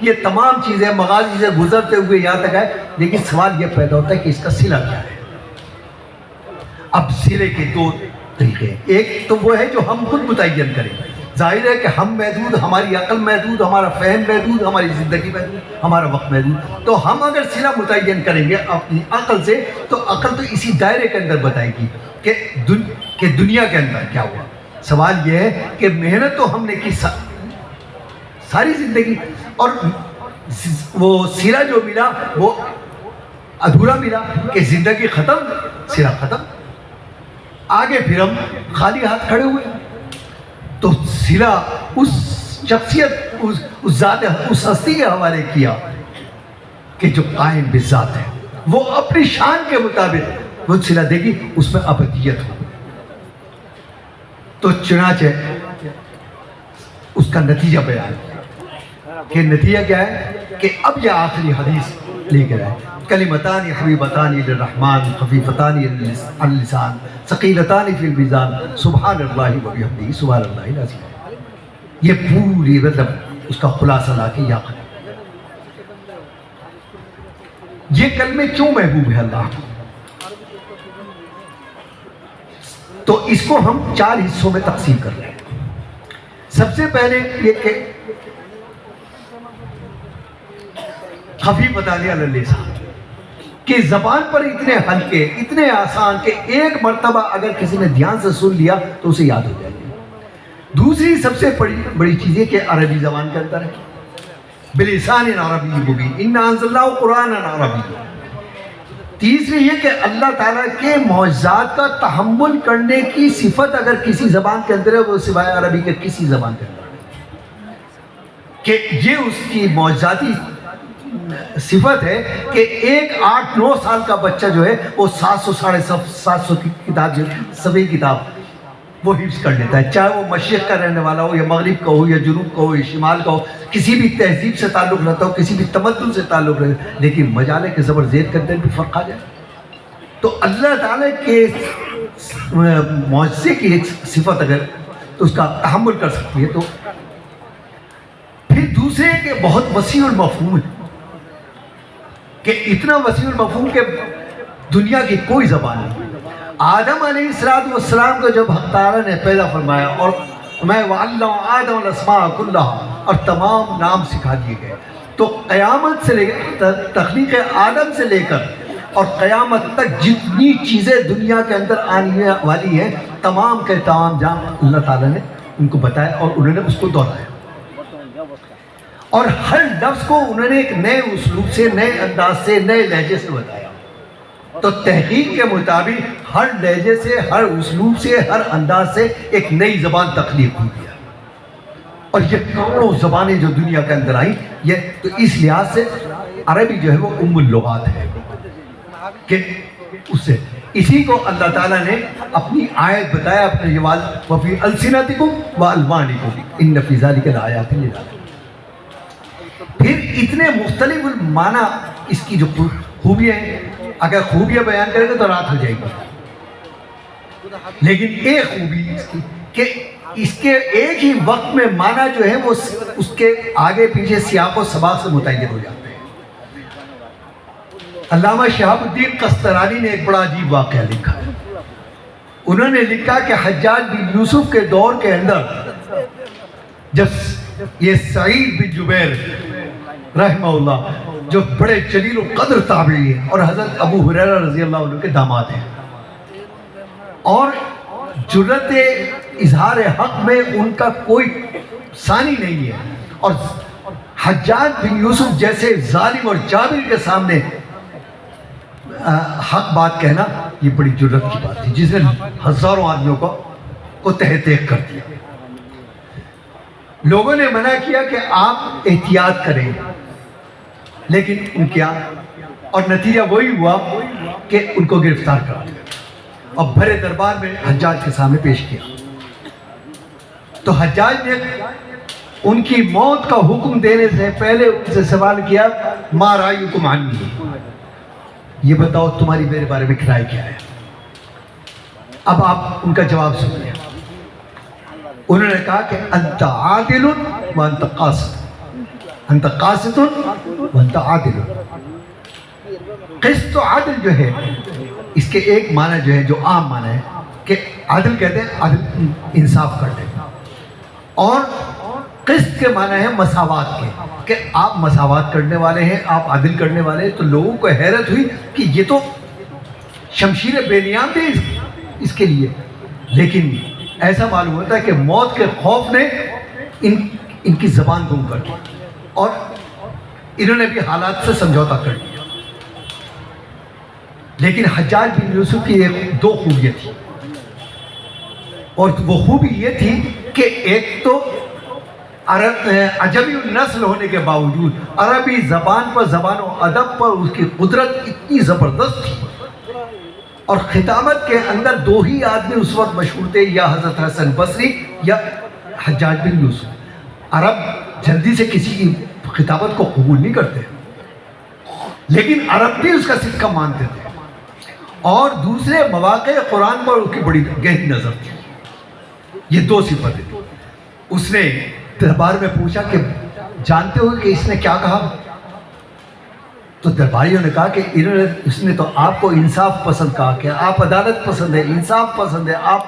یہ تمام چیزیں مغازی سے گزرتے ہوئے یہاں تک آئے. لیکن سوال یہ پیدا ہوتا ہے کہ اس کا صلہ کیا ہے. اب صلے کے دو طریقے ہیں. ایک تو وہ ہے جو ہم خود متعین کریں. ظاہر ہے کہ ہم محدود, ہماری عقل محدود, ہمارا فہم محدود, ہماری زندگی محدود, ہمارا وقت محدود. تو ہم اگر صلہ متعین کریں گے اپنی عقل سے, تو عقل تو اسی دائرے کے اندر بتائے گی کہ دنیا کے اندر کیا ہوا. سوال یہ ہے کہ محنت تو ہم نے کی ساری زندگی, اور وہ صلہ جو ملا وہ ادھورا ملا کہ زندگی ختم, صلہ ختم. آگے پھر ہم خالی ہاتھ کھڑے ہوئے. تو صلہ اس شخصیت, اس ذات, اس ہستی کے حوالے کیا کہ جو قائم بذات ہے, وہ اپنی شان کے مطابق وہ صلہ دے گی, اس میں ابدیت ہو. تو چنانچہ اس کا نتیجہ بیان کیا کہ نتیجہ کیا ہے کہ اب یہ آخری حدیث لے کر آئے. کلمتان حبیبتان للرحمن خفیفتان علی اللسان ثقیلتان فی المیزان سبحان اللہ و بحمدہ سبحان اللہ العظیم. یہ پوری مطلب اس کا خلاصہ لا کے یہاں ختم. یہ کلمے کیوں محبوب ہے اللہ کو, تو اس کو ہم 4 حصوں میں تقسیم کر رہے ہیں. سب سے پہلے یہ کہ خفیفتان علی اللسان, کہ زبان پر اتنے ہلکے, اتنے آسان کہ ایک مرتبہ اگر کسی نے دھیان سے سن لیا تو اسے یاد ہو جائے گی. دوسری سب سے بڑی چیز ہے کہ عربی زبان کے اندر ہے, بلسان عربی مبین, انا انزلناہ قرآنا عربی. تیسری یہ کہ اللہ تعالیٰ کے معجزات کا تحمل کرنے کی صفت اگر کسی زبان کے اندر ہے, وہ سوائے عربی کے کسی زبان کے اندر ہے, کہ یہ اس کی معجزاتی صفت ہے کہ ایک 8-9 سال کا بچہ جو ہے وہ 700-750 کی کتاب, جو سبھی کتاب وہ حفظ کر لیتا ہے, چاہے وہ مشرق کا رہنے والا ہو یا مغرب کا ہو یا جنوب کا ہو یا شمال کا ہو, کسی بھی تہذیب سے تعلق رہتا ہو, کسی بھی تمدن سے تعلق رہتا ہو. لیکن مجالے کے زبر زید کے اندر بھی فرق آ جائے. تو اللہ تعالیٰ کے معجزے کی ایک صفت اگر تو اس کا تحمل کر سکتی ہے. تو پھر دوسرے کہ بہت وسیع المفہوم ہے, کہ اتنا وسیع المفہوم کہ دنیا کی کوئی زبان نہیں. آدم علیہ السلام کو جب حق تعالیٰ نے پیدا فرمایا اور میں وَعَلَّمَ آدَمَ الْأَسْمَاءَ كُلَّهَا, اور تمام نام سکھا دیے گئے. تو قیامت سے لے کر, تخلیق آدم سے لے کر اور قیامت تک جتنی چیزیں دنیا کے اندر آنے والی ہیں, تمام کے تمام جام اللہ تعالیٰ نے ان کو بتایا اور انہوں نے اس کو دہرایا. اور ہر لفظ کو انہوں نے ایک نئے اسلوب سے, نئے انداز سے, نئے لہجے سے بتایا. تو تحقیق کے مطابق ہر لہجے سے, ہر اسلوب سے, ہر انداز سے ایک نئی زبان تخلیق ہوئی ہے. اور یہ کروڑوں زبانیں جو دنیا کے اندر آئیں, یہ تو اس لحاظ سے عربی جو ہے وہ ام اللغات ہے, کہ اس سے اسی کو اللہ تعالیٰ نے اپنی آیت بتایا اپنے جوال وفی السنتکم والوانکم ان فی ذلک لآیات للعالمین. پھر اتنے مختلف المعنی اس کی جو خوبیاں ہیں, اگر خوبیاں بیان کریں گے تو رات ہو جائے گی. لیکن ایک خوبی اس کی کہ اس کے ایک ہی وقت میں معنی جو ہے وہ اس کے آگے پیچھے سیاق و سباق سے متعین ہو جاتے ہیں. علامہ شہاب الدین قسطلانی نے ایک بڑا عجیب واقعہ لکھا ہے. انہوں نے لکھا کہ حجاج بن یوسف کے دور کے اندر جب یہ سعید بن جبیر رحمہ اللہ جو بڑے جلیل القدر تابعی ہیں اور حضرت ابو ہریرہ رضی اللہ عنہ کے داماد ہیں اور جرت اظہار حق میں ان کا کوئی ثانی نہیں ہے, اور حجاج بن یوسف جیسے ظالم اور جابر کے سامنے حق بات کہنا یہ بڑی جرت کی بات تھی جس نے ہزاروں آدمیوں کو تہ تیغ کر دیا. لوگوں نے منع کیا کہ آپ احتیاط کریں, لیکن ان کیا, اور نتیجہ وہی ہوا کہ ان کو گرفتار کرا دیا اور بھرے دربار میں حجاج کے سامنے پیش کیا. تو حجاج نے ان کی موت کا حکم دینے سے پہلے ان سے سوال کیا, ما رأیکم عنی, یہ بتاؤ تمہاری میرے بارے میں رائے کیا ہے. اب آپ ان کا جواب سنیں. انہوں نے کہا کہ انت عادل وانت قاسط, انت قاسط وانت عادل. قسط و عادل جو ہے اس کے ایک معنی جو ہے جو عام معنی ہے کہ عادل کہتے ہیں عادل انصاف کرتے ہیں, اور قسط کے معنی ہے مساوات کے کہ آپ مساوات کرنے والے ہیں, آپ عادل کرنے والے ہیں. تو لوگوں کو حیرت ہوئی کہ یہ تو شمشیر بے نیام تھے اس کے لیے, لیکن ایسا معلوم ہوتا ہے کہ موت کے خوف نے ان کی زبان گم کر دی اور انہوں نے بھی حالات سے سمجھوتا کر دیا. لیکن حجاج بن یوسف کی دو خوبیاں تھیں, اور وہ خوبی یہ تھی کہ ایک تو عجمی النسل ہونے کے باوجود عربی زبان پر, زبان و ادب پر اس کی قدرت اتنی زبردست تھی, اور خطابت کے اندر دو ہی آدمی اس وقت مشہور تھے, یا حضرت حسن بصری یا حجاج بن یوسف. عرب جلدی سے کسی کی خطابت کو قبول نہیں کرتے, لیکن عرب بھی اس کا صدقہ مانتے تھے, اور دوسرے مواقع قرآن پر اس کی بڑی گہری نظر تھی. یہ دو صفتیں. اس نے دربار میں پوچھا کہ جانتے ہو کہ اس نے کیا کہا؟ تو درباریوں نے کہا کہ اس نے تو آپ کو انصاف پسند کہا کہ آپ عدالت پسند ہے, انصاف پسند ہے, آپ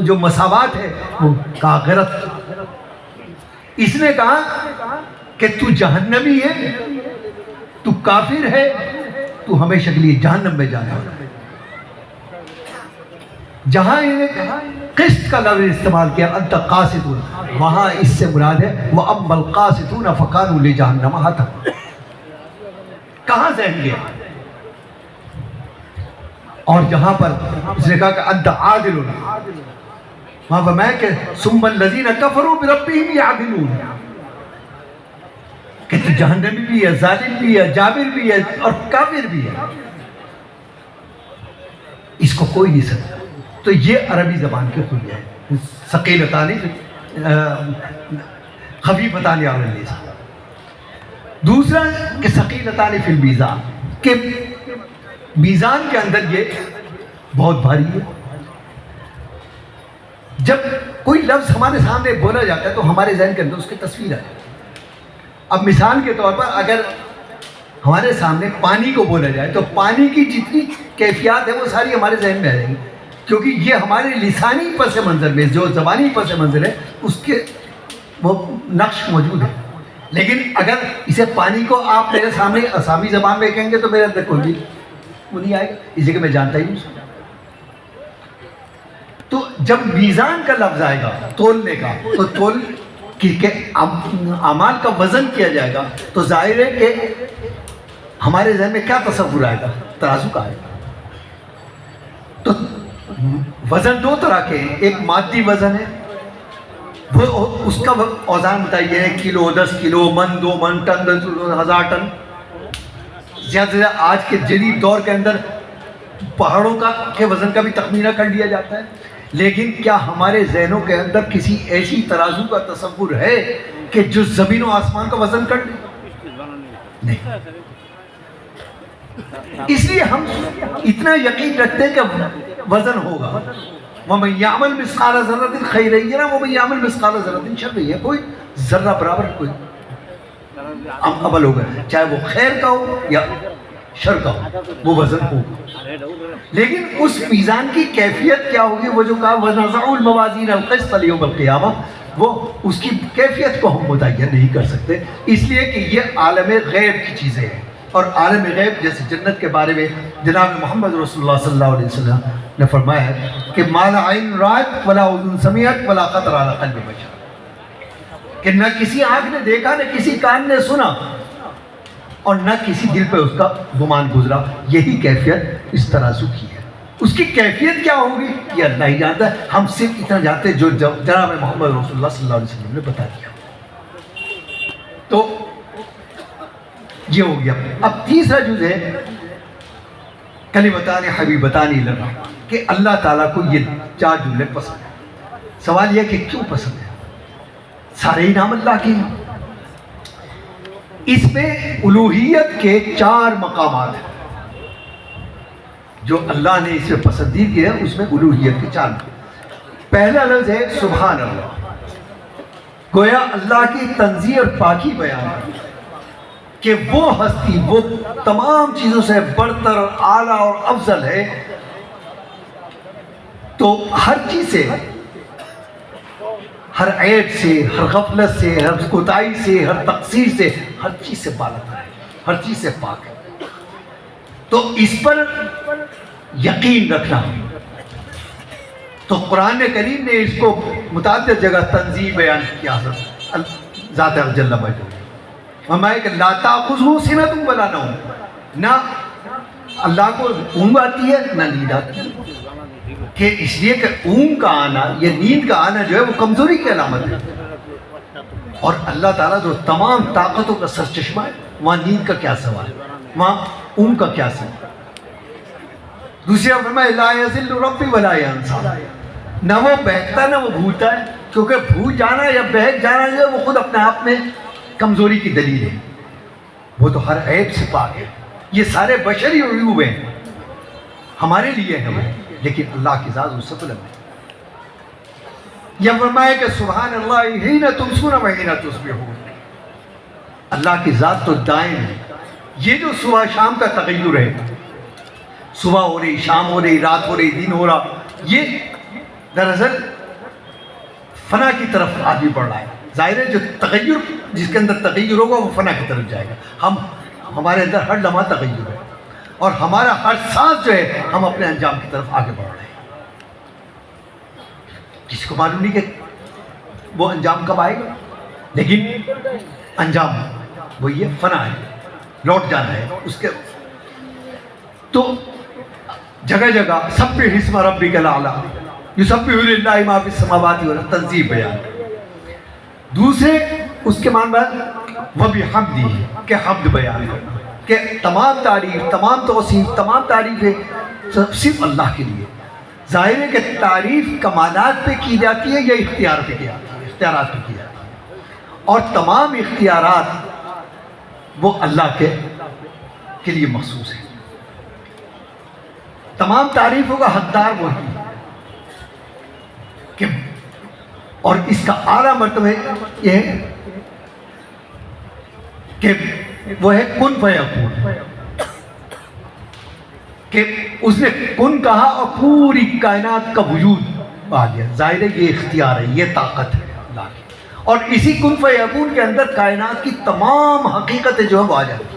جو مساوات ہے وہ کہا غیرت. اس نے کہا کہ تو جہنمی ہے, تو کافر ہے, تو ہمیشہ کے لیے جہنم میں جانا ہے. جہاں قسط کا لفظ استعمال کیا انت قاسطون, وہاں اس سے مراد ہے وَأَمَّا الْقَاسِطُونَ فَكَانُوا لِجَهَنَّمَ حَطَبًا. کہاں ذہن گیا؟ اور جہاں پر اس نے کہا کہ انت عادل, وہاں پر میں کہ ثُمَّ الَّذِينَ كَفَرُوا بِرَبِّهِمْ يَعْدِلُونَ, کہ تو جہنمی بھی ہے, ظالم بھی ہے, جابر بھی ہے اور کافر بھی ہے. اس کو کوئی نہیں سکتا. تو یہ عربی زبان کی خوبی ہے, ثقیلتانی خفیفتانی علی اللسان. دوسرا کہ ثقیلتانی فی المیزان, کہ میزان کے اندر یہ بہت بھاری ہے. جب کوئی لفظ ہمارے سامنے بولا جاتا ہے تو ہمارے ذہن کے اندر اس کی تصویر آتی ہے. اب مثال کے طور پر اگر ہمارے سامنے پانی کو بولا جائے تو پانی کی جتنی کیفیات ہے وہ ساری ہمارے ذہن میں آ جائیں گی, کیونکہ یہ ہمارے لسانی پس منظر میں جو زبانی پس منظر ہے اس کے وہ نقش موجود ہے. لیکن اگر اسے پانی کو آپ میرے سامنے آسامی زبان میں کہیں گے تو میرے اندر کوئی بھی وہ نہیں آئے گا, اسی کہ میں جانتا ہی نہیں. تو جب میزان کا لفظ آئے گا تولنے کا, تو تول کہ اعمال کا وزن کیا جائے گا, تو ظاہر ہے کہ ہمارے ذہن میں کیا تصور آئے گا؟ ترازو کا آئے گا. تو وزن دو طرح کے ہیں, ایک مادی وزن ہے, وہ اس کا اوزان بتائیے ہے کلو, 10 کلو, من, 2 من, ٹن, 1000 ٹن. زیادہ سے زیادہ آج کے جدید دور کے اندر پہاڑوں کے وزن کا بھی تخمینہ کر لیا جاتا ہے. لیکن کیا ہمارے ذہنوں کے اندر کسی ایسی ترازو کا تصور ہے کہ جو زمین و آسمان کا وزن کر دے؟ نہیں. اس لیے ہم اتنا یقین رکھتے ہیں کہ وزن ہوگا. وَمَن يَعْمَلْ مِثْقَالَ ذَرَّةٍ خَيْرًا يَرَهُ وَمَن يَعْمَل مِثْقَالَ ذَرَّةٍ شَرًّا يَرَهُ. کوئی ذرہ برابر کوئی عمل ہوگا, چاہے وہ خیر کا ہو یا شر کا ہو, وہ وزن ہوگا. لیکن اس میزان کی کیفیت کیا ہوگی؟ وہ جو کہا وَنَزَعُ الْمَوَازِينَ الْقِسْطَ لِيَوْمِ الْقِيَامَةِ, وہ اس کی کیفیت کو ہم متعین نہیں کر سکتے, اس لیے کہ یہ عالم غیب کی چیزیں ہیں. اور عالم غیب جیسے جنت کے بارے میں جناب محمد رسول اللہ صلی اللہ علیہ وسلم نے فرمایا ہے کہ ما لا عین رأت ولا اذن سمعت ولا خطر علی قلب بشر, کہ نہ کسی آنکھ نے دیکھا, نہ کسی کان نے سنا, اور نہ کسی دل پہ اس کا گمان گزرا. یہی کیفیت اس ترازو کی ہے. اس کی کیفیت کیا ہوگی یہ اللہ ہی جانتا ہے, ہم صرف اتنا جانتے ہیں جو جناب محمد رسول اللہ صلی اللہ علیہ وسلم نے بتا دیا. تو یہ ہو گیا. اب تیسرا جز ہے کلمتان حبیبتان الی الرحمن, کہ اللہ تعالیٰ کو یہ 4 جملے پسند ہیں. سوال یہ کہ کیوں پسند ہے؟ سارے انعام اللہ کے ہیں. اس میں الوہیت کے 4 مقامات ہیں جو اللہ نے اس میں پسندید کیے ہیں. اس میں الوہیت کے 4 مقامات. پہلا لفظ ہے سبحان اللہ, گویا اللہ کی تنزیہ اور پاکی بیان ہے کہ وہ ہستی, وہ تمام چیزوں سے برتر اور اعلیٰ اور افضل ہے. تو ہر چیز سے, ہر عیب سے, ہر غفلت سے, ہر کوتاہی سے, ہر تقصیر سے, ہر چیز سے بالاتر ہے, ہر چیز سے پاک ہے. تو اس پر یقین رکھنا. تو قرآن کریم نے اس کو متعدد جگہ تنزیہ بیان کیا ذات جل مجدہ. فرمایا کہ لا تأخذہ سنۃ ولا نوم, نہ اللہ کو اونگ آتی ہے نہ نیند آتی ہے. کہ اس لیے کہ اونگ کا آنا یا نیند کا آنا جو ہے وہ کمزوری کی علامت ہے, اور اللہ تعالیٰ جو تمام طاقتوں کا سرچشمہ ہے, وہاں نیند کا کیا سوال ہے, وہاں اونگ کا کیا سوال. دوسرا فرمایا لا یضل ربی ولا ینسیٰ, نہ وہ بہکتا نہ وہ بھولتا ہے, کیونکہ بھول جانا یا بہک جانا جو ہے وہ خود اپنے آپ میں کمزوری کی دلیل ہے. وہ تو ہر عیب سے پاک ہے. یہ سارے بشری عیوب ہیں, ہمارے لیے ہیں وہ, لیکن اللہ کی ذات اس سے بلند ہے. یہ فرمایا کہ سبحان اللہ حین تمسون و حین تصبحون, اللہ کی ذات تو دائم ہے. یہ جو صبح شام کا تغیر ہے, صبح ہو رہی, شام ہو رہی, رات ہو رہی, دن ہو رہا, یہ دراصل فنا کی طرف آدمی بڑھ رہا ہے. ظاہر ہے جو تغیر, جس کے اندر تغیر ہوگا وہ فنا کی طرف جائے گا. ہمارے اندر ہر لمحہ تغیر ہے, اور ہمارا ہر سانس جو ہے ہم اپنے انجام کی طرف آگے بڑھ رہے ہیں. کسی کو معلوم نہیں کہ وہ انجام کب آئے گا, لیکن انجام وہ یہ فنا ہے, لوٹ جانا ہے اس کے. تو جگہ جگہ سبح اسم ربک الاعلیٰ یسبح للہ ما فی السماوات والارض, تنزیہ بیان. دوسرے اس کے معنی بعد وبحمدہ, کہ حمد بیان کرنا, کہ تمام تعریف, تمام توصیف, تمام تعریفیں صرف اللہ کے لیے. ظاہر ہے کہ تعریف کمالات پہ کی جاتی ہے یا اختیار پہ کی جاتی ہے, اختیارات پہ کی جاتی ہے, اور تمام اختیارات وہ اللہ کے لیے مخصوص ہیں. تمام تعریفوں کا حقدار وہی ہے. کہ اور اس کا اعلیٰ مرتبہ یہ ہے کہ وہ ہے کن فیکون, کہ اس نے کن کہا اور پوری کائنات کا وجود آ گیا. ظاہر ہے یہ اختیار ہے, یہ طاقت ہے اللہ کی, اور اسی کن فیکون کے اندر کائنات کی تمام حقیقتیں جو ہے وہ آ جاتی ہیں.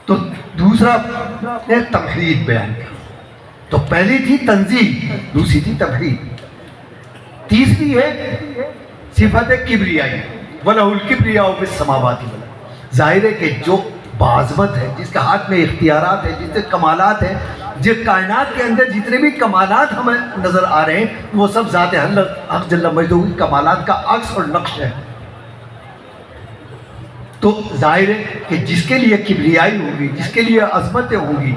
تو دوسرا نے توحید بیان کیا. تو پہلی تھی تنزیہ, دوسری تھی توحید, تیسری ہے صفت کبریائی, وَلَهُ الْكِبْرِيَاءُ فِي السَّمَاوَاتِ وَالْأَرْضِ. ظاہر ہے کہ جو باعظمت ہے, جس کے ہاتھ میں اختیارات ہیں, جس کے کمالات ہیں, جس کائنات کے اندر جتنے بھی کمالات ہمیں نظر آ رہے ہیں وہ سب ذات حق جل مجدہ کی کمالات کا عکس اور نقش ہے. تو ظاہر ہے کہ جس کے لیے کبریائی ہوگی, جس کے لیے عظمتیں ہوں گی,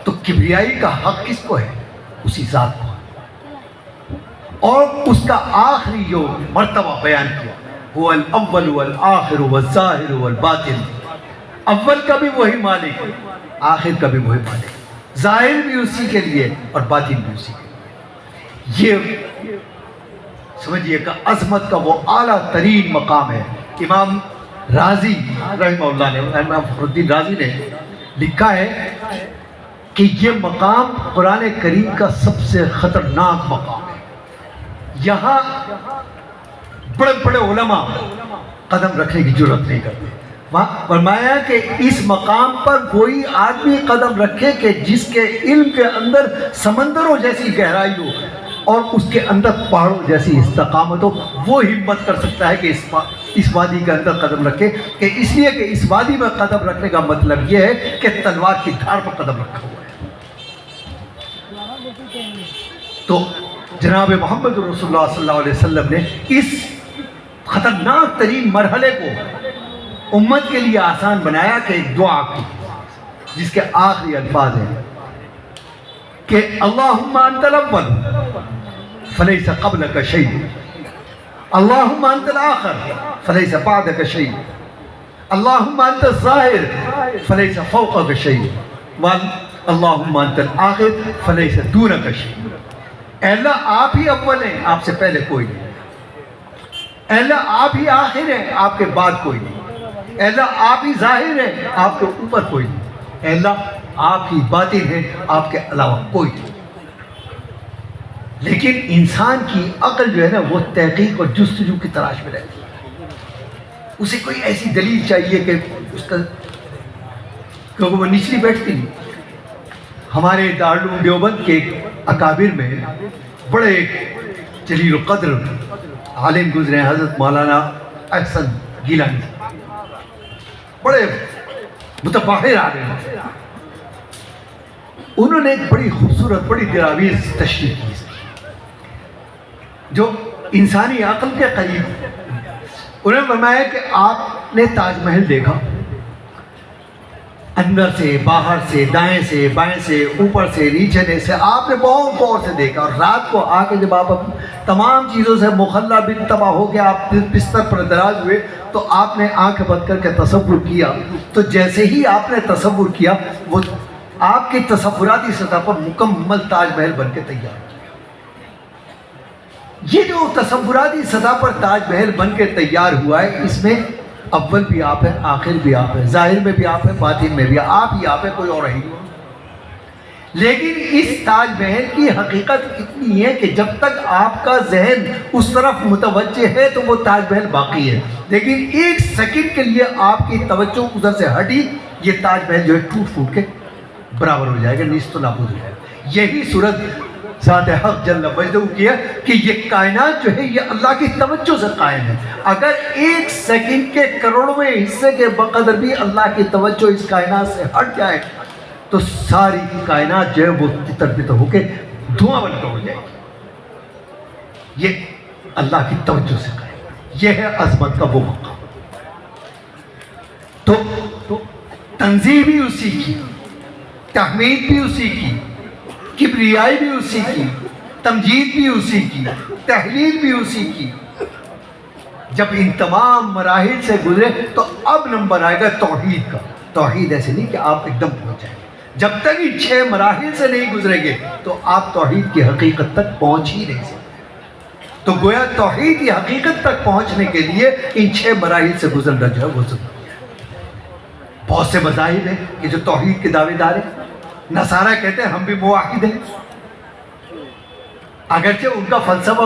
تو کبریائی کا حق کس کو ہے؟ اسی ذات کو. اور اس کا آخری جو مرتبہ بیان کیا, هو الاول والآخر والظاہر والباطن, اول کا بھی وہی مالک ہے، آخر کا بھی وہی مالک ہے، ظاہر بھی اسی کے لیے اور باطن بھی اسی کے لیے۔ یہ سمجھیے کہ عظمت کا وہ اعلیٰ ترین مقام ہے۔ امام رازی رحمہ اللہ نے، امام فخر الدین رازی نے لکھا ہے کہ یہ مقام قرآن کریم کا سب سے خطرناک مقام ہے۔ یہاں بڑے بڑے علماء قدم رکھنے کی جرات نہیں کرتے۔ وہاں فرمایا کہ اس مقام پر کوئی آدمی قدم رکھے کہ جس کے علم کے اندر سمندروں جیسی گہرائی ہو اور اس کے اندر پہاڑوں جیسی استقامت ہو، وہ ہمت کر سکتا ہے کہ اس وادی کے اندر قدم رکھے، کہ اس لیے کہ اس وادی میں قدم رکھنے کا مطلب یہ ہے کہ تلوار کی دھار پر قدم رکھا ہوا ہے۔ تو جناب محمد رسول اللہ صلی اللہ علیہ وسلم نے اس خطرناک ترین مرحلے کو امت کے لیے آسان بنایا کہ ایک دعا کی، جس کے آخری الفاظ ہیں کہ اللہم انت الاول فلیس قبلک شیء، اللہم انت الآخر فلیس بعدک شیء، اللہم انت الظاہر فلیس فوقک شیء، اللہم انت الآخر فلیس دونک شیء۔ اے اللہ آپ ہی اول ہیں، آپ سے پہلے کوئی نہیں۔ اے اللہ آپ ہی آخر ہیں، آپ کے بعد کوئی نہیں۔ اے اللہ آپ ہی ظاہر ہیں، آپ کے اوپر کوئی نہیں۔ اے اللہ آپ ہی باطن ہیں، آپ کے علاوہ کوئی نہیں۔ لیکن انسان کی عقل جو ہے نا، وہ تحقیق اور جستجو کی تلاش میں رہتی ہے۔ اسے کوئی ایسی دلیل چاہیے کہ اس کا، کیونکہ وہ نچلی بیٹھتی نہیں۔ ہمارے دارالعلوم دیوبند کے اکابر میں بڑے جلیل القدر عالم گزرے ہیں، حضرت مولانا احسن گیلانی، بڑے متباہر عالم ہیں۔ انہوں نے ایک بڑی خوبصورت، بڑی دلاویز تشریح کی جو انسانی عقل کے قریب۔ انہوں نے فرمایا کہ آپ نے تاج محل دیکھا، اندر سے، باہر سے، دائیں سے، بائیں سے، اوپر سے، نیچے سے، آپ نے بہت غور سے دیکھا، اور رات کو آ کے جب آپ تمام چیزوں سے مخلع بالتباہ ہو کے آپ بستر پر دراز ہوئے تو آپ نے آنکھ بند کر کے تصور کیا، تو جیسے ہی آپ نے تصور کیا وہ آپ کی تصوراتی سطح پر مکمل تاج محل بن کے تیار کیا۔ یہ جو تصوراتی سطح پر تاج محل بن کے تیار ہوا ہے، اس میں اول بھی آپ ہیں، آخر بھی آپ ہیں، ظاہر میں بھی آپ ہیں، باطن میں بھی آپ ہی آپ ہیں، کوئی اور نہیں۔ لیکن اس تاج محل کی حقیقت اتنی ہے کہ جب تک آپ کا ذہن اس طرف متوجہ ہے تو وہ تاج محل باقی ہے، لیکن ایک سیکنڈ کے لیے آپ کی توجہ ادھر سے ہٹی، یہ تاج محل جو ہے ٹوٹ پھوٹ کے برابر ہو جائے گا، نیست و نابود ہو جائے گا۔ یہی صورت ذات حق جل مجدہ کی ہے کہ یہ کائنات جو ہے یہ اللہ کی توجہ سے قائم ہے۔ اگر ایک سیکنڈ کے کروڑویں حصے کے بقدر بھی اللہ کی توجہ اس کائنات سے ہٹ جائے تو ساری کائنات جو ہے وہ تتر بتر ہو کے دھواں بن کے ہو جائے گی۔ یہ اللہ کی توجہ سے قائم ہے، یہ ہے عظمت کا وہ مقام۔ تو تنزیہ بھی اسی کی، تحمید بھی اسی کی، کبریائی بھی اسی کی، تمجید بھی اسی کی، تحلیل بھی اسی کی۔ جب ان تمام مراحل سے گزرے تو اب نمبر آئے گا توحید کا۔ توحید ایسے نہیں کہ آپ ایک دم پہنچ جائیں، جب تک ان 6 مراحل سے نہیں گزریں گے تو آپ توحید کی حقیقت تک پہنچ ہی نہیں سکتے۔ تو گویا توحید کی حقیقت تک پہنچنے کے لیے ان 6 مراحل سے گزرنا جو ہے وہ ضروری ہے۔ بہت سے مذاہب ہیں کہ جو توحید کے دعوے دار ہیں، نصارہ کہتے ہیں ہم بھی موحد ہیں، اگرچہ ان کا فلسفہ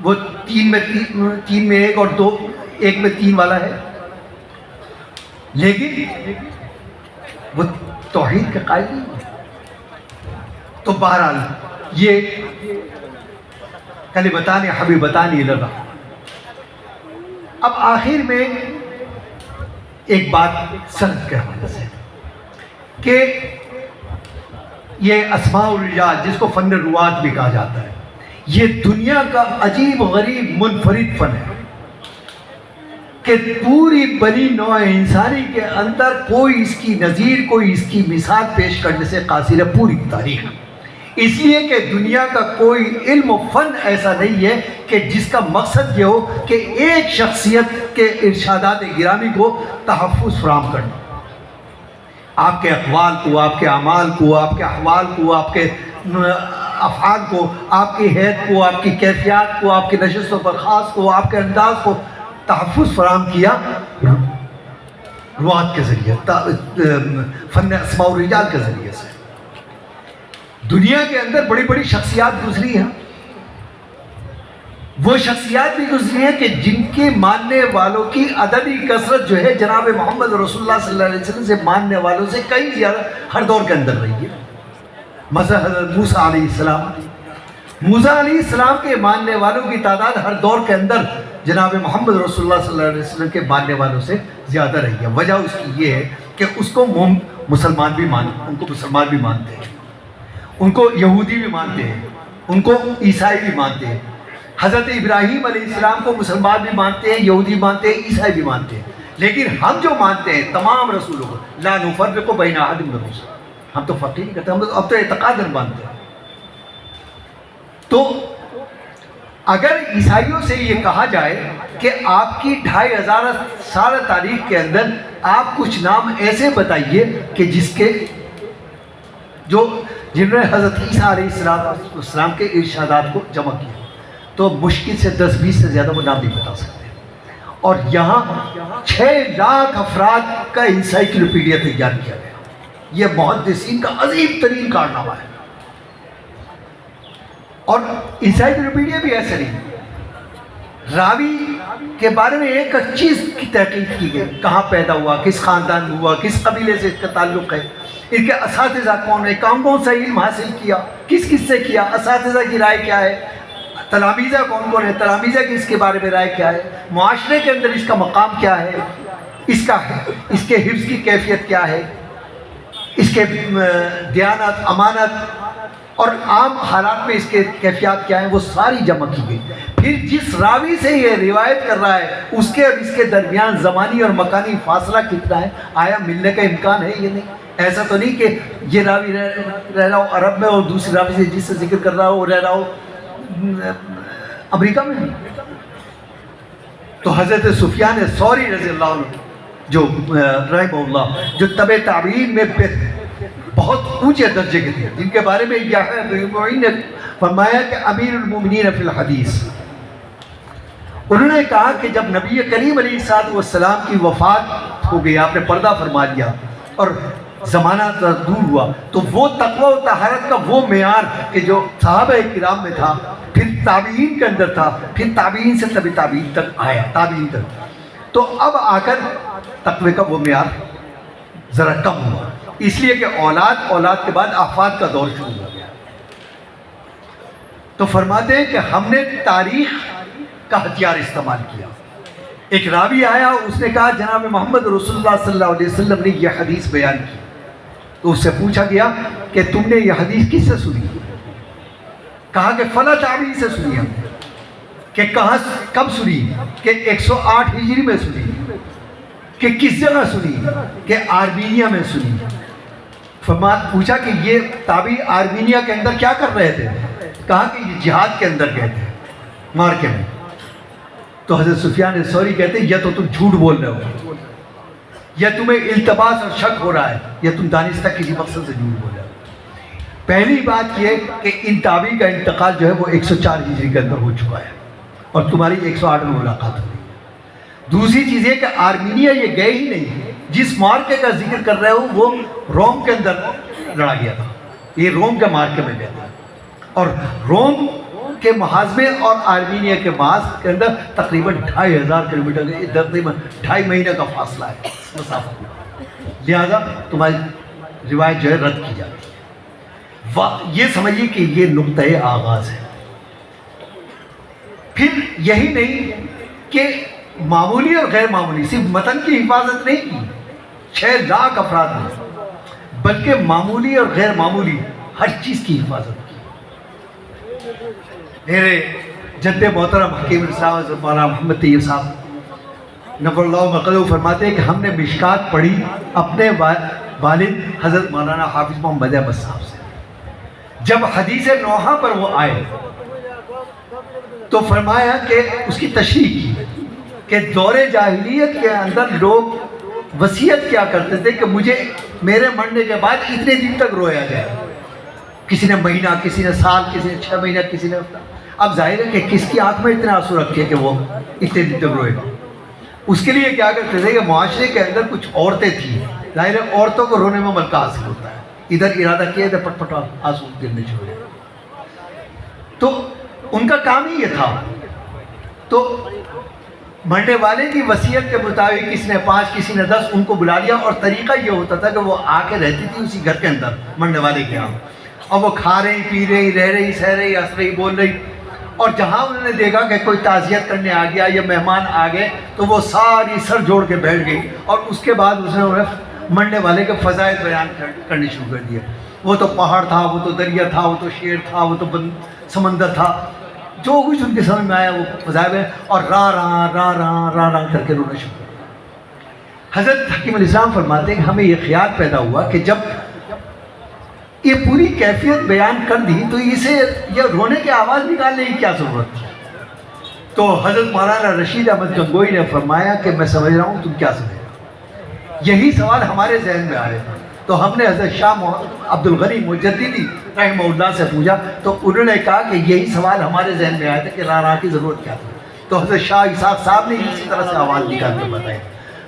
وہ 3 میں 1 اور 2 1 میں 3 والا ہے، لیکن وہ توحید کے قائل نہیں ہے۔ تو بہرحال یہ کلمتان حبیبتان الی اللہ۔ اب آخر میں ایک بات سند کے حوالے سے کہ یہ اسماء الرجال جس کو فن روات بھی کہا جاتا ہے، یہ دنیا کا عجیب غریب منفرد فن ہے کہ پوری بنی نوع انسانی کے اندر کوئی اس کی نظیر، کوئی اس کی مثال پیش کرنے سے قاصر ہے پوری تاریخ۔ اس لیے کہ دنیا کا کوئی علم و فن ایسا نہیں ہے کہ جس کا مقصد یہ ہو کہ ایک شخصیت کے ارشادات گرامی کو تحفظ فراہم کرنا. آپ کے اقوال کو، آپ کے اعمال کو، آپ کے احوال کو، آپ کے افعال کو، آپ کی حیث کو، آپ کی کیفیات کو، آپ کی نشست و برخاست کو، آپ کے انداز کو تحفظ فراہم کیا روات کے ذریعے، فن اسماء و رجال کے ذریعے سے. دنیا کے اندر بڑی بڑی شخصیات گزری ہیں، وہ شخصیات بھی گزری ہیں کہ جن کے ماننے والوں کی عددی کثرت جو ہے جناب محمد رسول اللہ صلی اللہ علیہ وسلم سے ماننے والوں سے کئی زیادہ ہر دور کے اندر رہی ہے. مثلا حضرت موسیٰ علیہ السلام کے ماننے والوں کی تعداد ہر دور کے اندر جناب محمد رسول اللہ صلی اللہ علیہ وسلم کے ماننے والوں سے زیادہ رہی ہے. وجہ اس کی یہ ہے کہ اس کو مسلمان بھی مانتے ہیں، ان کو یہودی بھی مانتے ہیں، ان کو عیسائی بھی مانتے ہیں. حضرت ابراہیم علیہ السلام کو مسلمان بھی مانتے ہیں، یہودی مانتے ہیں، عیسائی بھی مانتے ہیں. لیکن ہم جو مانتے ہیں تمام رسولوں کو، لا نفرق بین احد من الرسل، ہم تو فرق نہیں کرتے، ہم اب تو اعتقاداً مانتے ہیں. تو اگر عیسائیوں سے یہ کہا جائے کہ آپ کی 2500 سال تاریخ کے اندر آپ کچھ نام ایسے بتائیے کہ جنہوں نے حضرت عیسیٰ علیہ السلام کے ارشادات کو جمع کیا، تو مشکل سے 10-20 سے زیادہ وہ نام نہیں بتا سکتے. اور یہاں 6 لاکھ افراد کا انسائیکلوپیڈیا تیار کیا گیا. یہ محدثین کا عظیم ترین کارنامہ ہے. اور انسائیکلوپیڈیا بھی ایسے نہیں، راوی کے بارے میں ایک چیز کی تحقیق کی گئی، کہاں پیدا ہوا، کس خاندان میں ہوا، کس قبیلے سے اس کا تعلق ہے، ان کے اساتذہ کون ہے، کون سا علم حاصل کیا، کس سے کیا، اساتذہ کی رائے کیا ہے، تلامذہ کون ہے، تلامذہ کی اس کے بارے میں رائے کیا ہے، معاشرے کے اندر اس کا مقام کیا ہے، اس کے حفظ کی کیفیت کیا ہے، اس کے دیانت، امانت اور عام حالات میں اس کے کیفیات کیا ہیں، وہ ساری جمع کی گئی. پھر جس راوی سے یہ روایت کر رہا ہے اس کے اور اس کے درمیان زمانی اور مکانی فاصلہ کتنا ہے، آیا ملنے کا امکان ہے یہ نہیں. ایسا تو نہیں کہ یہ راوی رہ رہا ہو عرب میں اور دوسری راوی سے جس سے ذکر کر رہا ہو وہ رہ رہا ہو امریکہ میں. تو حضرت سفیان ثوری رضی اللہ عنہ جو رحمہ اللہ، جو تبع تابعین میں بہت اونچے درجے کے تھے، جن کے بارے میں یحییٰ بن معین نے فرمایا کہ امیر المومنین فی الحدیث، انہوں نے کہا کہ جب نبی کریم علیہ السلام کی وفات ہو گئی، آپ نے پردہ فرما لیا اور زمانہ دور ہوا، تو وہ تقوی و طہارت کا وہ معیار کہ جو صحابہ کرام میں تھا، پھر تابعین کے اندر تھا، پھر تابعین سے تبع تابعین تک آیا، تابعین تک، تو اب آ کر تقوی کا وہ معیار ذرا کم ہوا، اس لیے کہ اولاد کے بعد آفات کا دور شروع ہو گیا. تو فرماتے ہیں کہ ہم نے تاریخ کا ہتھیار استعمال کیا. ایک راوی آیا، اس نے کہا جناب محمد رسول اللہ صلی اللہ علیہ وسلم نے یہ حدیث بیان کی. تو اس سے پوچھا گیا کہ تم نے یہ حدیث کس سے سنی؟ کہا کہ فلاں تابعی سے سنی ہم نے. کہ کہاں کب سنی؟ کہ 108 ہجری میں سنی. کہ کس جگہ سنی؟ کہ آرمینیا میں سنی. پوچھا کہ یہ تابعی آرمینیا کے اندر کیا کر رہے تھے؟ کہا کہ یہ جہاد کے اندر گئے تھے، مارکے میں. تو حضرت سفیان ثوری کہتے ہیں یا تو تم جھوٹ بول رہے ہو، یا تمہیں التباس اور شک ہو رہا ہے، یا تم دانستہ کسی مقصد سے جھوٹ بول رہے ہو. پہلی بات یہ کہ ان تابعی کا انتقال جو ہے وہ 104 ہجری کے اندر ہو چکا ہے اور تمہاری 108 میں ملاقات ہوئی. دوسری چیز یہ کہ آرمینیا یہ گئے ہی نہیں، جس مارکے کا ذکر کر رہے ہو وہ روم کے اندر لڑا گیا تھا، یہ روم کے مارکے میں گئے تھے. اور روم کے محاذ اور آرمینیا کے محاذ کے اندر تقریباً 2500 کلومیٹر، تقریباً 2.5 مہینے کا فاصلہ ہے مسافت. لہذا تمہاری روایت جو ہے رد کی جاتی ہے. یہ سمجھیے کہ یہ نقطۂ آغاز ہے. پھر یہی نہیں کہ معمولی اور غیر معمولی، صرف متن کی حفاظت نہیں کی 6 لاکھ افراد نے، بلکہ معمولی اور غیر معمولی ہر چیز کی حفاظت کی. میرے جد محترم حکیم صاحب مولانا محمد طیب صاحب نفر اللہ مقدو فرماتے ہیں کہ ہم نے مشکات پڑھی اپنے والد حضرت مولانا حافظ محمد احمد صاحب سے. جب حدیث نوحہ پر وہ آئے تو فرمایا کہ اس کی تشریح کی کہ دور جاہلیت کے اندر لوگ وصیت کیا کرتے تھے کہ مجھے میرے مرنے کے بعد اتنے دن تک رویا جائے. کسی نے مہینہ، کسی نے سال، کسی نے 6 مہینہ، کسی نے ہفتہ. اب ظاہر ہے کہ کس کی آنکھ میں اتنے آنسو رکھے کہ وہ اتنے دن تک روئے گا. اس کے لیے کیا کرتے تھے کہ معاشرے کے اندر کچھ عورتیں تھیں. ظاہر ہے عورتوں کو رونے میں ملکہ حاصل ہوتا ہے. ادھر ارادہ کیا ادھر پٹ پٹ آنسو گرنے چھوڑے. تو ان کا کام ہی یہ تھا. تو مرنے والے کی وصیت کے مطابق کسی نے 5 کسی نے 10 ان کو بلا لیا، اور طریقہ یہ ہوتا تھا کہ وہ آ کے رہتی تھی اسی گھر کے اندر مرنے والے کے یہاں، اور وہ کھا رہی، پی رہی، رہ رہی، سہ رہی، ہنس رہی، بول رہی. اور جہاں انہوں نے دیکھا کہ کوئی تعزیت کرنے آ گیا یا مہمان آ گئے تو وہ ساری سر جوڑ کے بیٹھ گئی، اور اس کے بعد اس نے مرنے والے کے فضائل بیان کرنے شروع کر دیا. وہ تو پہاڑ تھا، وہ تو دریا تھا، وہ تو شیر تھا، وہ تو سمندر تھا، جو کچھ ان کے سمجھ میں آیا وہ فضائل ہے. اور راں کر کے رونا شروع کر. حضرت حکیم علیہ السلام فرماتے ہیں کہ ہمیں یہ خیال پیدا ہوا کہ جب یہ پوری کیفیت بیان کر دی تو اسے یہ رونے کی آواز نکالنے کی کیا ضرورت تھی. تو حضرت مولانا رشید احمد گنگوئی نے فرمایا کہ میں سمجھ رہا ہوں تم کیا سمجھ رہے ہو. یہی سوال ہمارے ذہن میں آئے تو ہم نے حضرت شاہ عبد الغنی مجددی رحمہ اللہ سے پوچھا تو انہوں نے کہا کہ یہی سوال ہمارے ذہن میں آیا تھا کہ راں کی ضرورت کیا تھی. تو حضرت شاہ اسحاق صاحب نے اسی طرح سے آواز نکال کے بتائی.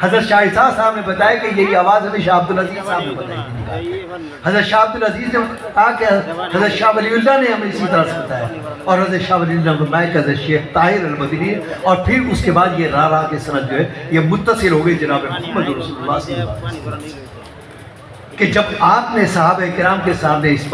حضرت شاہ اسحاق صاحب نے بتایا کہ یہی آواز ہمیں شاہ عبدالعزیز صاحب نے بتائی. حضرت شاہ عبدالعزیز نے کہا کہ حضرت شاہ ولی اللہ نے ہمیں اسی طرح سے بتایا، اور حضرت شاہ ولی اللہ نے فرمایا کہ حضرت شیخ طاہر المدنی. اور پھر اس کے بعد یہ راں کے سند جو ہے یہ متصل ہو گئی جناب محمد رسول اللہ صلی اللہ علیہ وسلم کہ جب آپ نے صحابہ کرام کے سامنے اس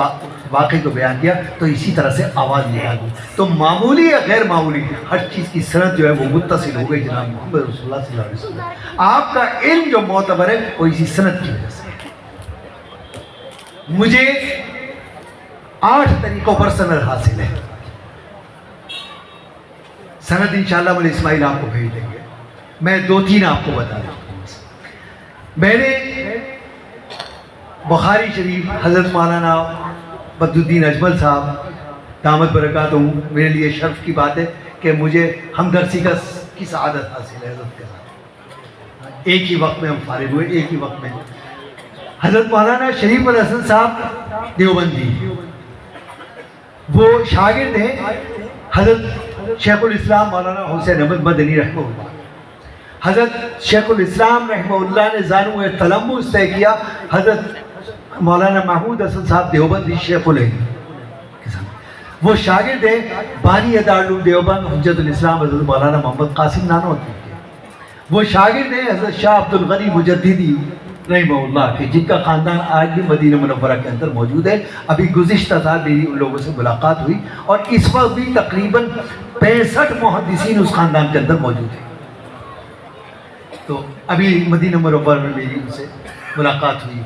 واقعے کو بیان کیا تو اسی طرح سے آواز نکال دی. تو معمولی یا غیر معمولی ہر چیز کی سند جو ہے وہ متصل ہو گئی جناب محمد رسول اللہ صلی اللہ علیہ وسلم. آپ کا علم جو معتبر ہے وہ اسی سند کی وجہ سے. مجھے 8 طریقوں پر سند حاصل ہے. سند انشاءاللہ مولانا اسماعیل آپ کو بھیج دیں گے. میں 2-3 آپ کو بتا دوں. میں نے بخاری شریف حضرت مولانا بدر الدین اجمل صاحب دامت برکاتہم، میرے لیے شرف کی بات ہے کہ مجھے ہمدرسی کی سعادت حاصل ہے حضرت کے ساتھ. ایک ہی وقت میں ہم فارغ ہوئے، ایک ہی وقت میں. حضرت مولانا شریف الحسن صاحب دیوبندی، وہ شاگرد ہیں حضرت شیخ الاسلام مولانا حسین احمد مدنی رحمہ اللہ. حضرت شیخ الاسلام رحمہ اللہ نے زانو تلمس طے کیا حضرت مولانا محمود حسن صاحب دیوبندی شیخ الہند کے ساتھ. وہ شاگرد ہیں بانی دارالعلوم دیوبند حجت الاسلام حضرت مولانا محمد قاسم نانوتوی کے. وہ شاگرد ہیں حضرت شاہ عبد الغنی مجددی رحمہ اللہ کے، جن کا خاندان آج بھی مدینہ منورہ کے اندر موجود ہے. ابھی گزشتہ سال میری ان لوگوں سے ملاقات ہوئی اور اس وقت بھی تقریباً 65 محدثین اس خاندان کے اندر موجود ہیں. تو ابھی مدینہ منورہ میں میری ان سے ملاقات ہوئی.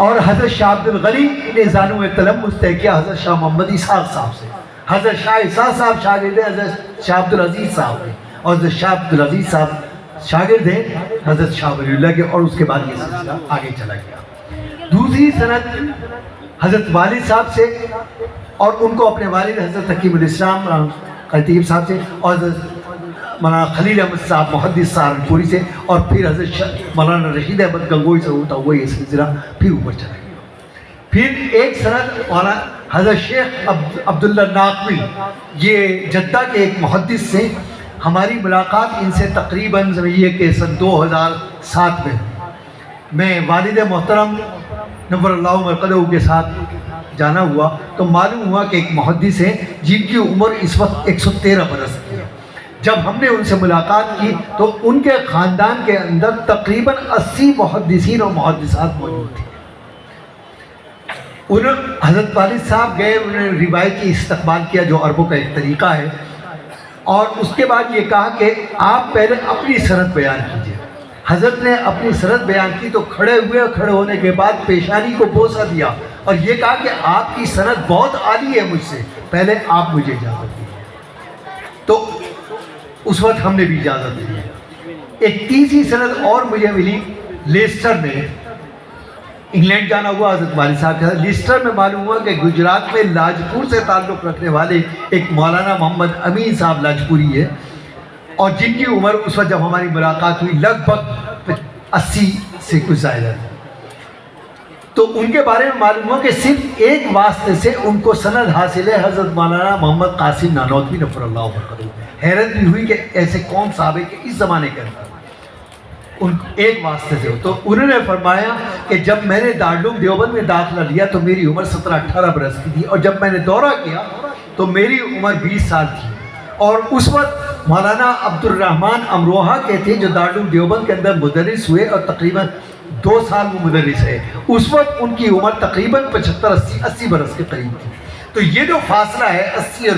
اور حضرت شاہ عبد الغنی نے زانو تلمس طے کیا حضرت شاہ محمد اسحاق صاحب سے. حضرت شاہ اسحاق صاحب شاگرد ہیں حضرت شاہ عبدالعزیز صاحب کے، اور حضرت شاہ عبدالعزیز صاحب شاگرد ہیں حضرت شاہ ولی اللہ کے. اور اس کے بعد یہ سلسلہ آگے چلا گیا. دوسری سند حضرت والد صاحب سے، اور ان کو اپنے والد حضرت حکیم الاسلام خطیب صاحب سے، اور حضرت مولانا خلیل احمد صاحب محدث سہارنپوری سے، اور پھر حضرت مولانا رشید احمد گنگوئی سے ہوتا ہوا یہ سلسلہ پھر اوپر چلا گیا. پھر ایک سند مولانا حضرت شیخ عبداللہ ناقوی، یہ جدہ کے ایک محدث سے. ہماری ملاقات ان سے تقریباً سمجھیے کہ سن 2007 میں والد محترم نور اللہ مرقدہ کے ساتھ جانا ہوا تو معلوم ہوا کہ ایک محدث ہیں جن کی عمر اس وقت 113 برس کی ہے. جب ہم نے ان سے ملاقات کی تو ان کے خاندان کے اندر تقریباً 80 محدثین اور محدثات موجود تھے. حضرت والد صاحب گئے، انہوں نے روایت کی استقبال کیا جو عربوں کا ایک طریقہ ہے، اور اس کے بعد یہ کہا کہ آپ پہلے اپنی سند بیان کیجئے. حضرت نے اپنی سند بیان کی تو کھڑے ہوئے، کھڑے ہونے کے بعد پیشانی کو بوسہ دیا اور یہ کہا کہ آپ کی سند بہت عالی ہے مجھ سے، پہلے آپ مجھے اجازت دیجیے. تو اس وقت ہم نے بھی اجازت دی. ایک تیسری سند اور مجھے ملی لیسٹر میں انگلینڈ جانا ہوا حضرت والد صاحب کے ساتھ. لیسٹر میں معلوم ہوا کہ گجرات میں لاجپور سے تعلق رکھنے والے ایک مولانا محمد امین صاحب لاجپوری ہے، اور جن کی عمر اس وقت جب ہماری ملاقات ہوئی لگ بھگ 80 سے کچھ زائدہ تھی. تو ان کے بارے میں معلوم ہوا کہ صرف ایک واسطے سے ان کو سند حاصل ہے، حضرت مولانا محمد قاسم نانوتوی نفر اللہ وبرکاتہ. حیرت بھی ہوئی کہ ایسے کون صاحب ہے کہ اس زمانے کے اندر ان ایک واسطے سے ہو. تو انہوں نے فرمایا کہ جب میں نے دارالعلوم دیوبند میں داخلہ لیا تو میری عمر 17-18 برس کی تھی، اور جب میں نے دورہ کیا تو میری عمر 20 سال تھی. اور اس وقت مولانا عبد الرحمن امروہہ کے تھے جو دارالعلوم دیوبند کے اندر مدرس ہوئے، اور تقریباً 2 سال وہ مدرس ہے. اس وقت ان کی عمر تقریباً 75-80 برس کے قریب تھی. تو یہ جو فاصلہ ہے 80 اور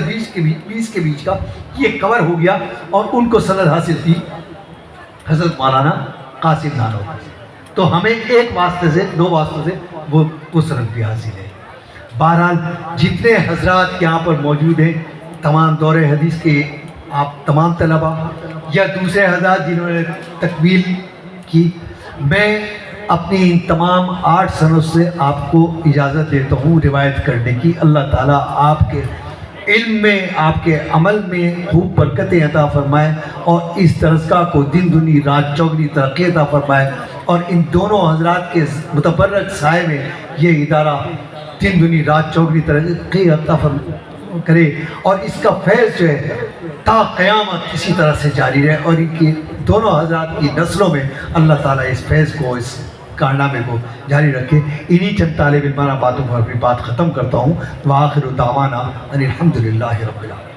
20 کے بیچ کا، یہ کور ہو گیا، اور ان کو سند حاصل تھی حضرت مولانا قاسم نانوتوی. تو ہمیں ایک واسطے سے 2 واسطوں سے وہ سند بھی حاصل ہے. بہرحال جتنے حضرات یہاں پر موجود ہیں، تمام دور حدیث کے آپ تمام طلبہ یا دوسرے حضرات جنہوں نے تکمیل کی، میں اپنی ان تمام 8 سنوں سے آپ کو اجازت دیتا ہوں روایت کرنے کی. اللہ تعالیٰ آپ کے علم میں، آپ کے عمل میں خوب برکتیں عطا فرمائے، اور اس درسگاہ کو دن دنی رات چوگنی ترقی عطا فرمائے، اور ان دونوں حضرات کے متبرک سائے میں یہ ادارہ دن دنی رات چوگنی ترقی عطا کرے، اور اس کا فیض جو ہے تا قیامت اسی طرح سے جاری رہے، اور ان کی دونوں حضرات کی نسلوں میں اللہ تعالیٰ اس فیض کو، اس کارنامے کو جاری رکھے. انہی چند طالب علمانہ باتوں پر اپنی بات ختم کرتا ہوں. وآخر دعوانا ان الحمدللہ رب العالمین.